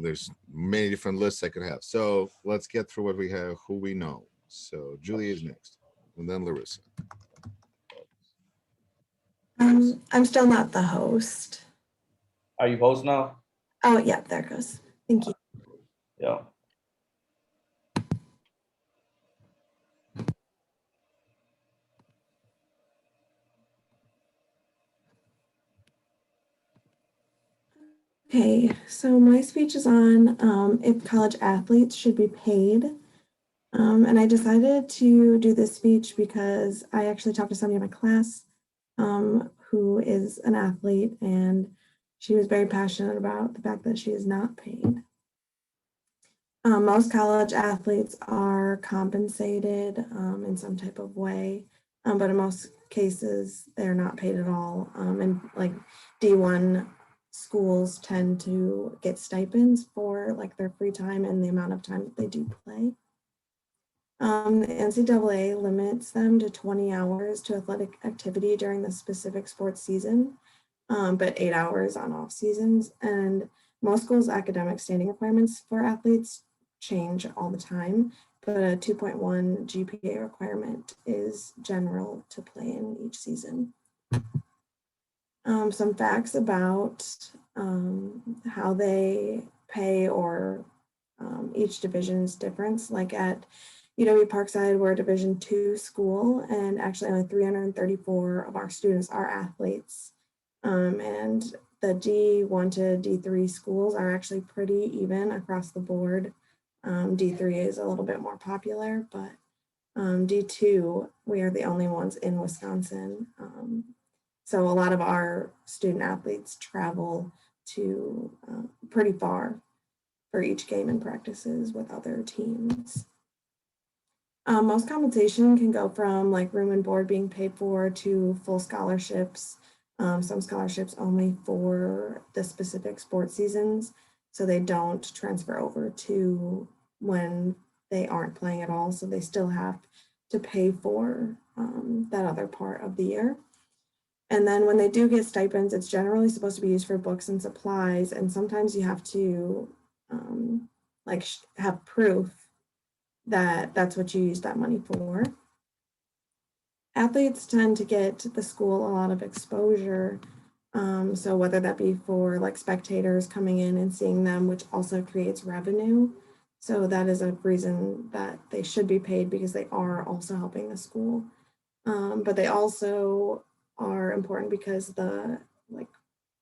A: There's many different lists I could have. So let's get through what we have, who we know. So Julie is next, and then Larissa.
K: I'm still not the host.
I: Are you host now?
K: Oh, yeah, there it goes. Thank you.
I: Yeah.
K: Okay, so my speech is on if college athletes should be paid. And I decided to do this speech because I actually talked to somebody in my class who is an athlete, and she was very passionate about the fact that she is not paid. Most college athletes are compensated in some type of way, but in most cases, they're not paid at all. And like D1 schools tend to get stipends for like their free time and the amount of time that they do play. The NCAA limits them to 20 hours to athletic activity during the specific sports season, but 8 hours on off seasons. And most schools' academic standing requirements for athletes change all the time, but a 2.1 GPA requirement is general to play in each season. Some facts about how they pay or each division's difference, like at UW Parkside, we're a Division II school, and actually only 334 of our students are athletes. And the D1 to D3 schools are actually pretty even across the board. D3 is a little bit more popular, but D2, we are the only ones in Wisconsin. So a lot of our student athletes travel to pretty far for each game and practices with other teams. Most compensation can go from like room and board being paid for to full scholarships. Some scholarships only for the specific sports seasons, so they don't transfer over to when they aren't playing at all. So they still have to pay for that other part of the year. And then when they do get stipends, it's generally supposed to be used for books and supplies. And sometimes you have to have proof that that's what you use that money for. Athletes tend to get the school a lot of exposure. So whether that be for like spectators coming in and seeing them, which also creates revenue. So that is a reason that they should be paid, because they are also helping the school. But they also are important because the like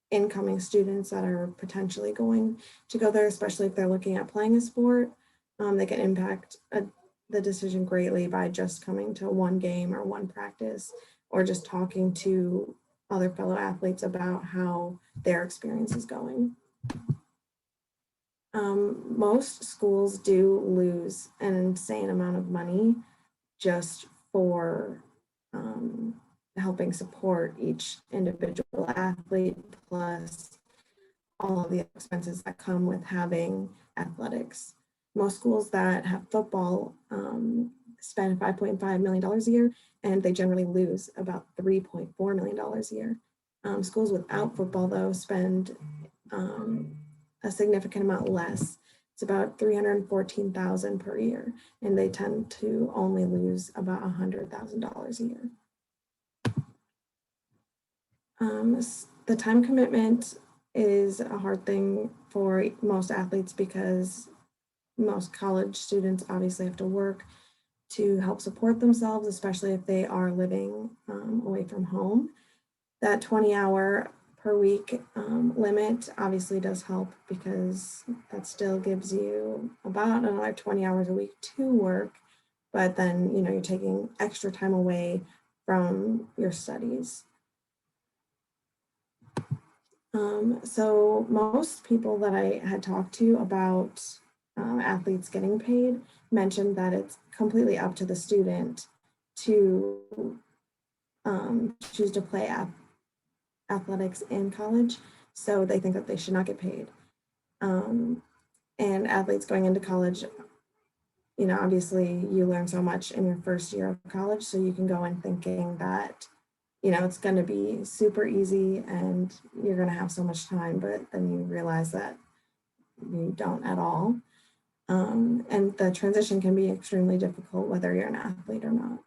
K: incoming students that are potentially going to go there, especially if they're looking at playing a sport, they can impact the decision greatly by just coming to one game or one practice, or just talking to other fellow athletes about how their experience is going. Most schools do lose an insane amount of money just for helping support each individual athlete, plus all of the expenses that come with having athletics. Most schools that have football spend $5.5 million a year, and they generally lose about $3.4 million a year. Schools without football, though, spend a significant amount less. It's about $314,000 per year, and they tend to only lose about $100,000 a year. The time commitment is a hard thing for most athletes, because most college students obviously have to work to help support themselves, especially if they are living away from home. That 20-hour per week limit obviously does help, because that still gives you about another 20 hours a week to work, but then you're taking extra time away from your studies. So most people that I had talked to about athletes getting paid mentioned that it's completely up to the student to choose to play athletics in college. So they think that they should not get paid. And athletes going into college, obviously you learn so much in your first year of college, so you can go in thinking that it's going to be super easy and you're going to have so much time, but then you realize that you don't at all. And the transition can be extremely difficult, whether you're an athlete or not.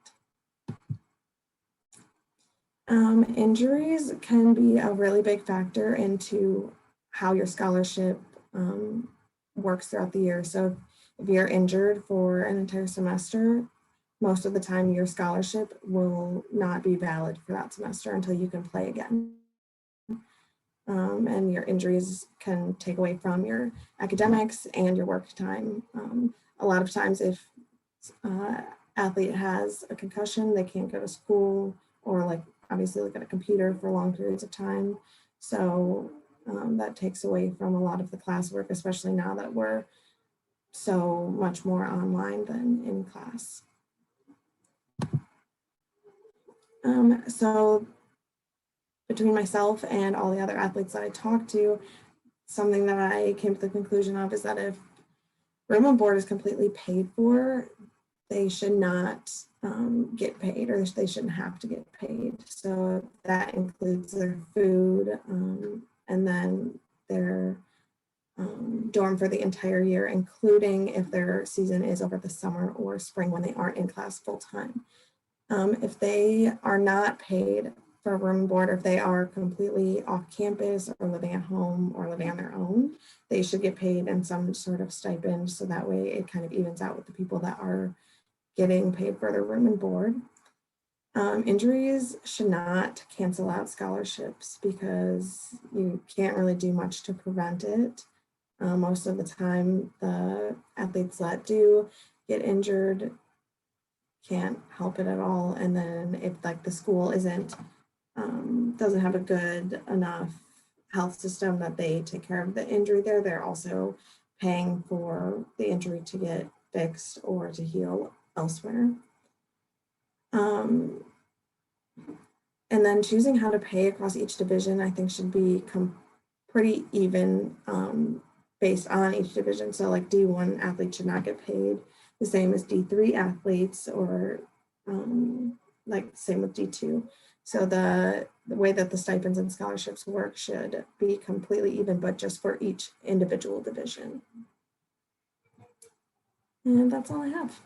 K: Injuries can be a really big factor into how your scholarship works throughout the year. So if you're injured for an entire semester, most of the time your scholarship will not be valid for that semester until you can play again. And your injuries can take away from your academics and your work time. A lot of times if athlete has a concussion, they can't go to school, or obviously look at a computer for long periods of time. So that takes away from a lot of the classwork, especially now that we're so much more online than in class. So between myself and all the other athletes that I talked to, something that I came to the conclusion of is that if room and board is completely paid for, they should not get paid, or they shouldn't have to get paid. So that includes their food and then their dorm for the entire year, including if their season is over the summer or spring when they aren't in class full time. If they are not paid for room and board, or if they are completely off campus or living at home or living on their own, they should get paid in some sort of stipend. So that way it kind of evens out with the people that are getting paid for their room and board. Injuries should not cancel out scholarships because you can't really do much to prevent it. Most of the time, the athletes that do get injured can't help it at all. And then if like the school doesn't have a good enough health system that they take care of the injury there, they're also paying for the injury to get fixed or to heal elsewhere. And then choosing how to pay across each division, I think should be pretty even based on each division. So like D1 athletes should not get paid the same as D3 athletes, or like same with D2. So the way that the stipends and scholarships work should be completely even, but just for each individual division. And that's all I have.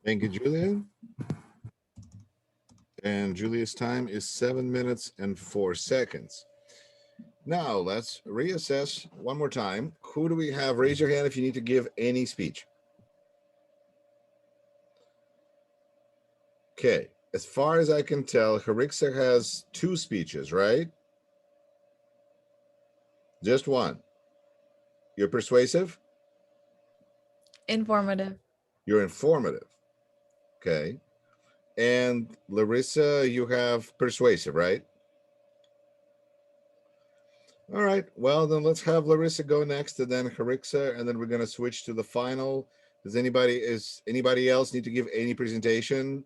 A: Thank you, Julia. And Julia's time is 7 minutes and 4 seconds. Now let's reassess one more time. Who do we have? Raise your hand if you need to give any speech. Okay, as far as I can tell, Harixa has 2 speeches, right? Just one. You're persuasive?
L: Informative.
A: You're informative. Okay. And Larissa, you have persuasive, right? All right. Well, then let's have Larissa go next, and then Harixa, and then we're going to switch to the final. Does anybody else need to give any presentation?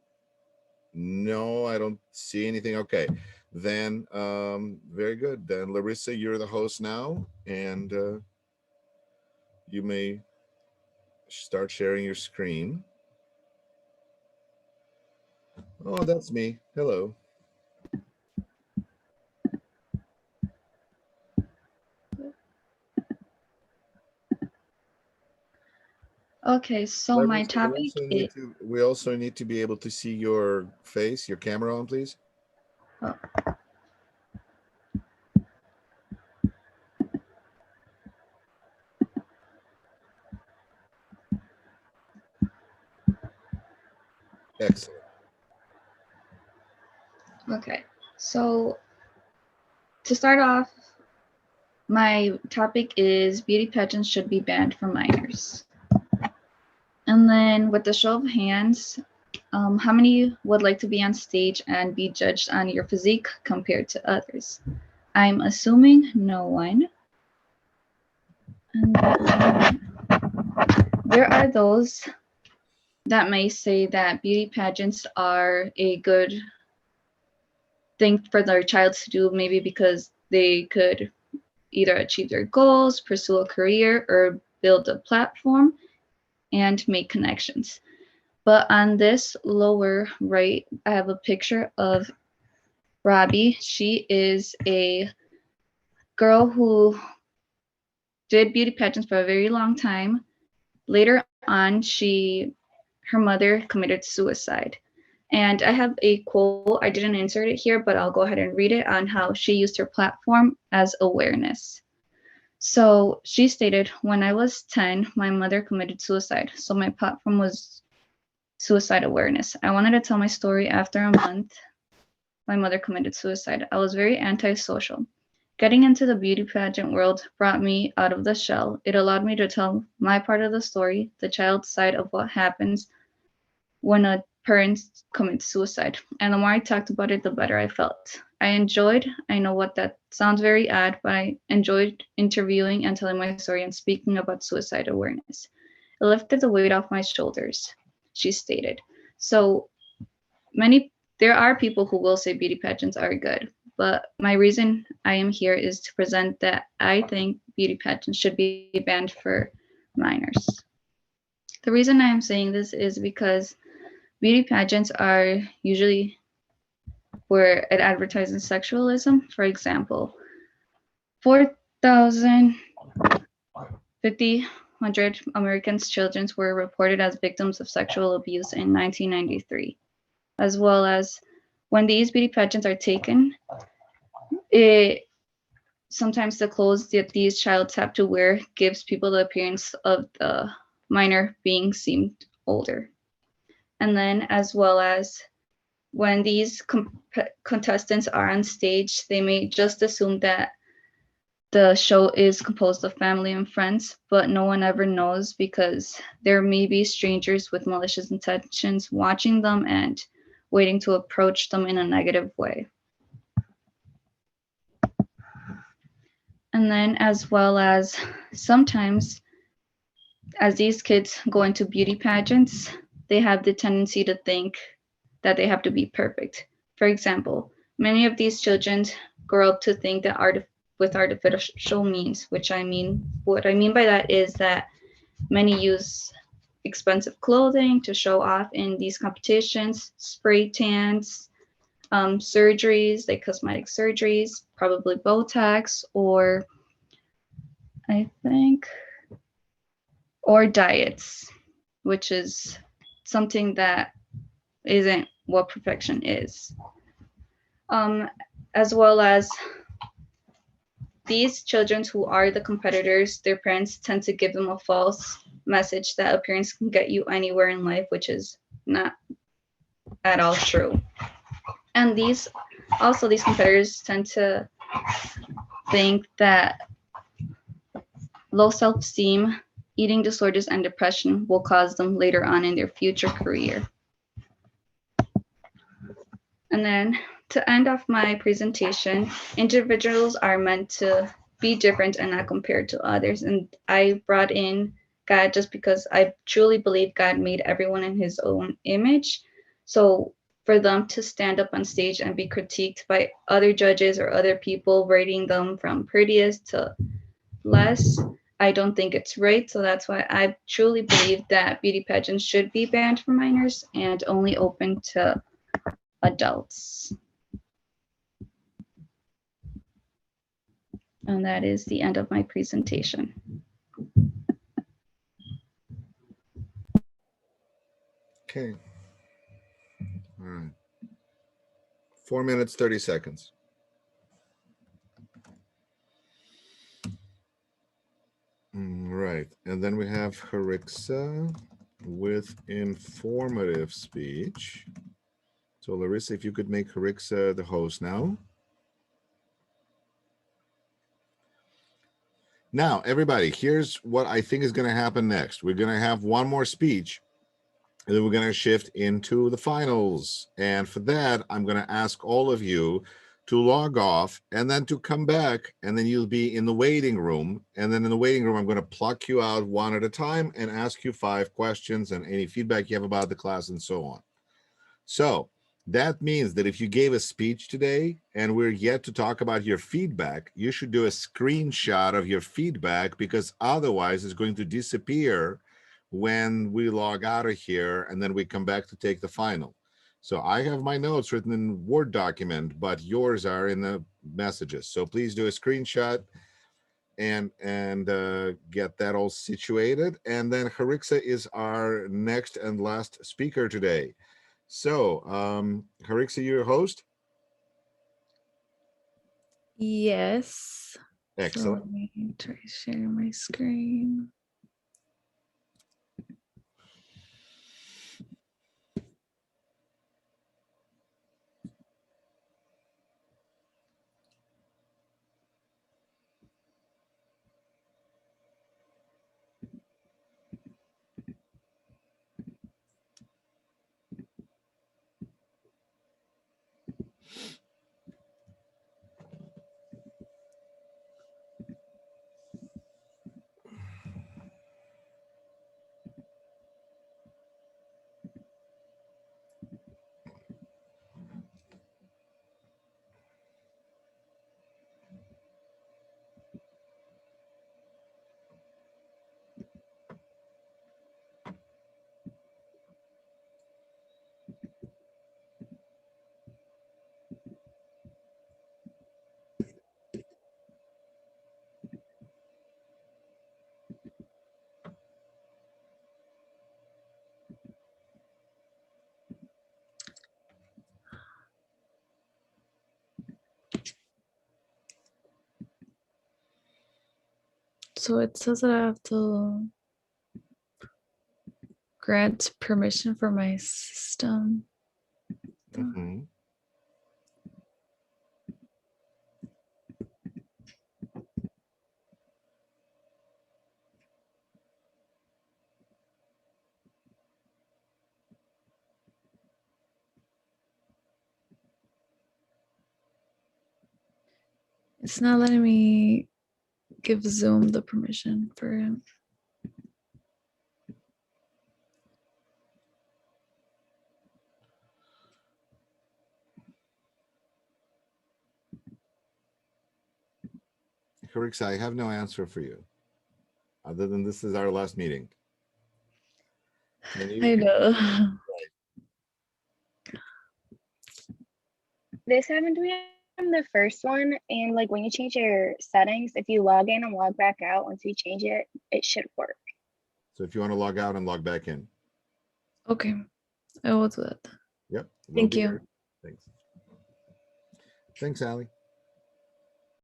A: No, I don't see anything. Okay. Then very good. Then Larissa, you're the host now, and you may start sharing your screen. Oh, that's me. Hello.
L: Okay, so my topic is...
A: We also need to be able to see your face, your camera on, please.
L: Oh.
A: Excellent.
L: Okay, so to start off, my topic is beauty pageants should be banned for minors. And then with the show of hands, how many would like to be on stage and be judged on your physique compared to others? I'm assuming no one. And there are those that may say that beauty pageants are a good thing for their child to do, maybe because they could either achieve their goals, pursue a career, or build a platform and make connections. But on this lower right, I have a picture of Robbie. She is a girl who did beauty pageants for a very long time. Later on, her mother committed suicide. And I have a quote, I didn't insert it here, but I'll go ahead and read it on how she used her platform as awareness. So she stated, when I was 10, my mother committed suicide. So my platform was suicide awareness. I wanted to tell my story after a month my mother committed suicide. I was very antisocial. Getting into the beauty pageant world brought me out of the shell. It allowed me to tell my part of the story, the child's side of what happens when a parent commits suicide. And the more I talked about it, the better I felt. I know what that sounds very odd, but I enjoyed interviewing and telling my story and speaking about suicide awareness. It lifted the weight off my shoulders. she stated. So there are people who will say beauty pageants are good, but my reason I am here is to present that I think beauty pageants should be banned for minors. The reason I am saying this is because beauty pageants are usually where it advertises sexualism. For example, 4,500 Americans' children were reported as victims of sexual abuse in 1993, as well as when these beauty pageants are taken, sometimes the clothes that these childs have to wear gives people the appearance of the minor being seemed older. And then as well as when these contestants are on stage, they may just assume that the show is composed of family and friends, but no one ever knows because there may be strangers with malicious intentions watching them and waiting to approach them in a negative way. And then as well as sometimes as these kids go into beauty pageants, they have the tendency to think that they have to be perfect. For example, many of these children grow up to think that with artificial means, what I mean by that is that many use expensive clothing to show off in these competitions, spray tans, surgeries, like cosmetic surgeries, probably Botox, or diets, which is something that isn't what perfection is. As well as these children who are the competitors, their parents tend to give them a false message that appearance can get you anywhere in life, which is not at all true. And these competitors tend to think that low self-esteem, eating disorders, and depression will cause them later on in their future career. And then to end off my presentation, individuals are meant to be different and not compared to others. And I brought in God just because I truly believe God made everyone in his own image. So for them to stand up on stage and be critiqued by other judges or other people rating them from prettiest to less, I don't think it's right. So that's why I truly believe that beauty pageants should be banned for minors and only open to adults. And that is the end of my presentation.
A: Okay. All right. 4 minutes, 30 seconds. Right. And then we have Harixa with informative speech. So Larissa, if you could make Harixa the host now. Now, everybody, here's what I think is going to happen next. We're going to have one more speech, and then we're going to shift into the finals. And for that, I'm going to ask all of you to log off and then to come back, and then you'll be in the waiting room. And then in the waiting room, I'm going to pluck you out one at a time and ask you 5 questions and any feedback you have about the class and so on. So that means that if you gave a speech today and we're yet to talk about your feedback, you should do a screenshot of your feedback, because otherwise it's going to disappear when we log out of here and then we come back to take the final. So I have my notes written in Word document, but yours are in the messages. So please do a screenshot and get that all situated. And then Harixa is our next and last speaker today. So, Harixa, you're host?
M: Yes.
A: Excellent.
M: So let me try to share my screen. So it says that I have to grant permission for my system.
A: Mhm.
M: It's not letting me give Zoom the permission for him.
A: Carissa, I have no answer for you. Other than this is our last meeting. Can you-
M: I know.
B: This happened to me on the first one, and like when you change your settings, if you log in and log back out, once you change it, it should work.
A: So if you want to log out and log back in.
M: Okay, I will do that.
A: Yep. we'll
M: Thank
A: be
M: you.
A: here. Thanks. Thanks, Allie.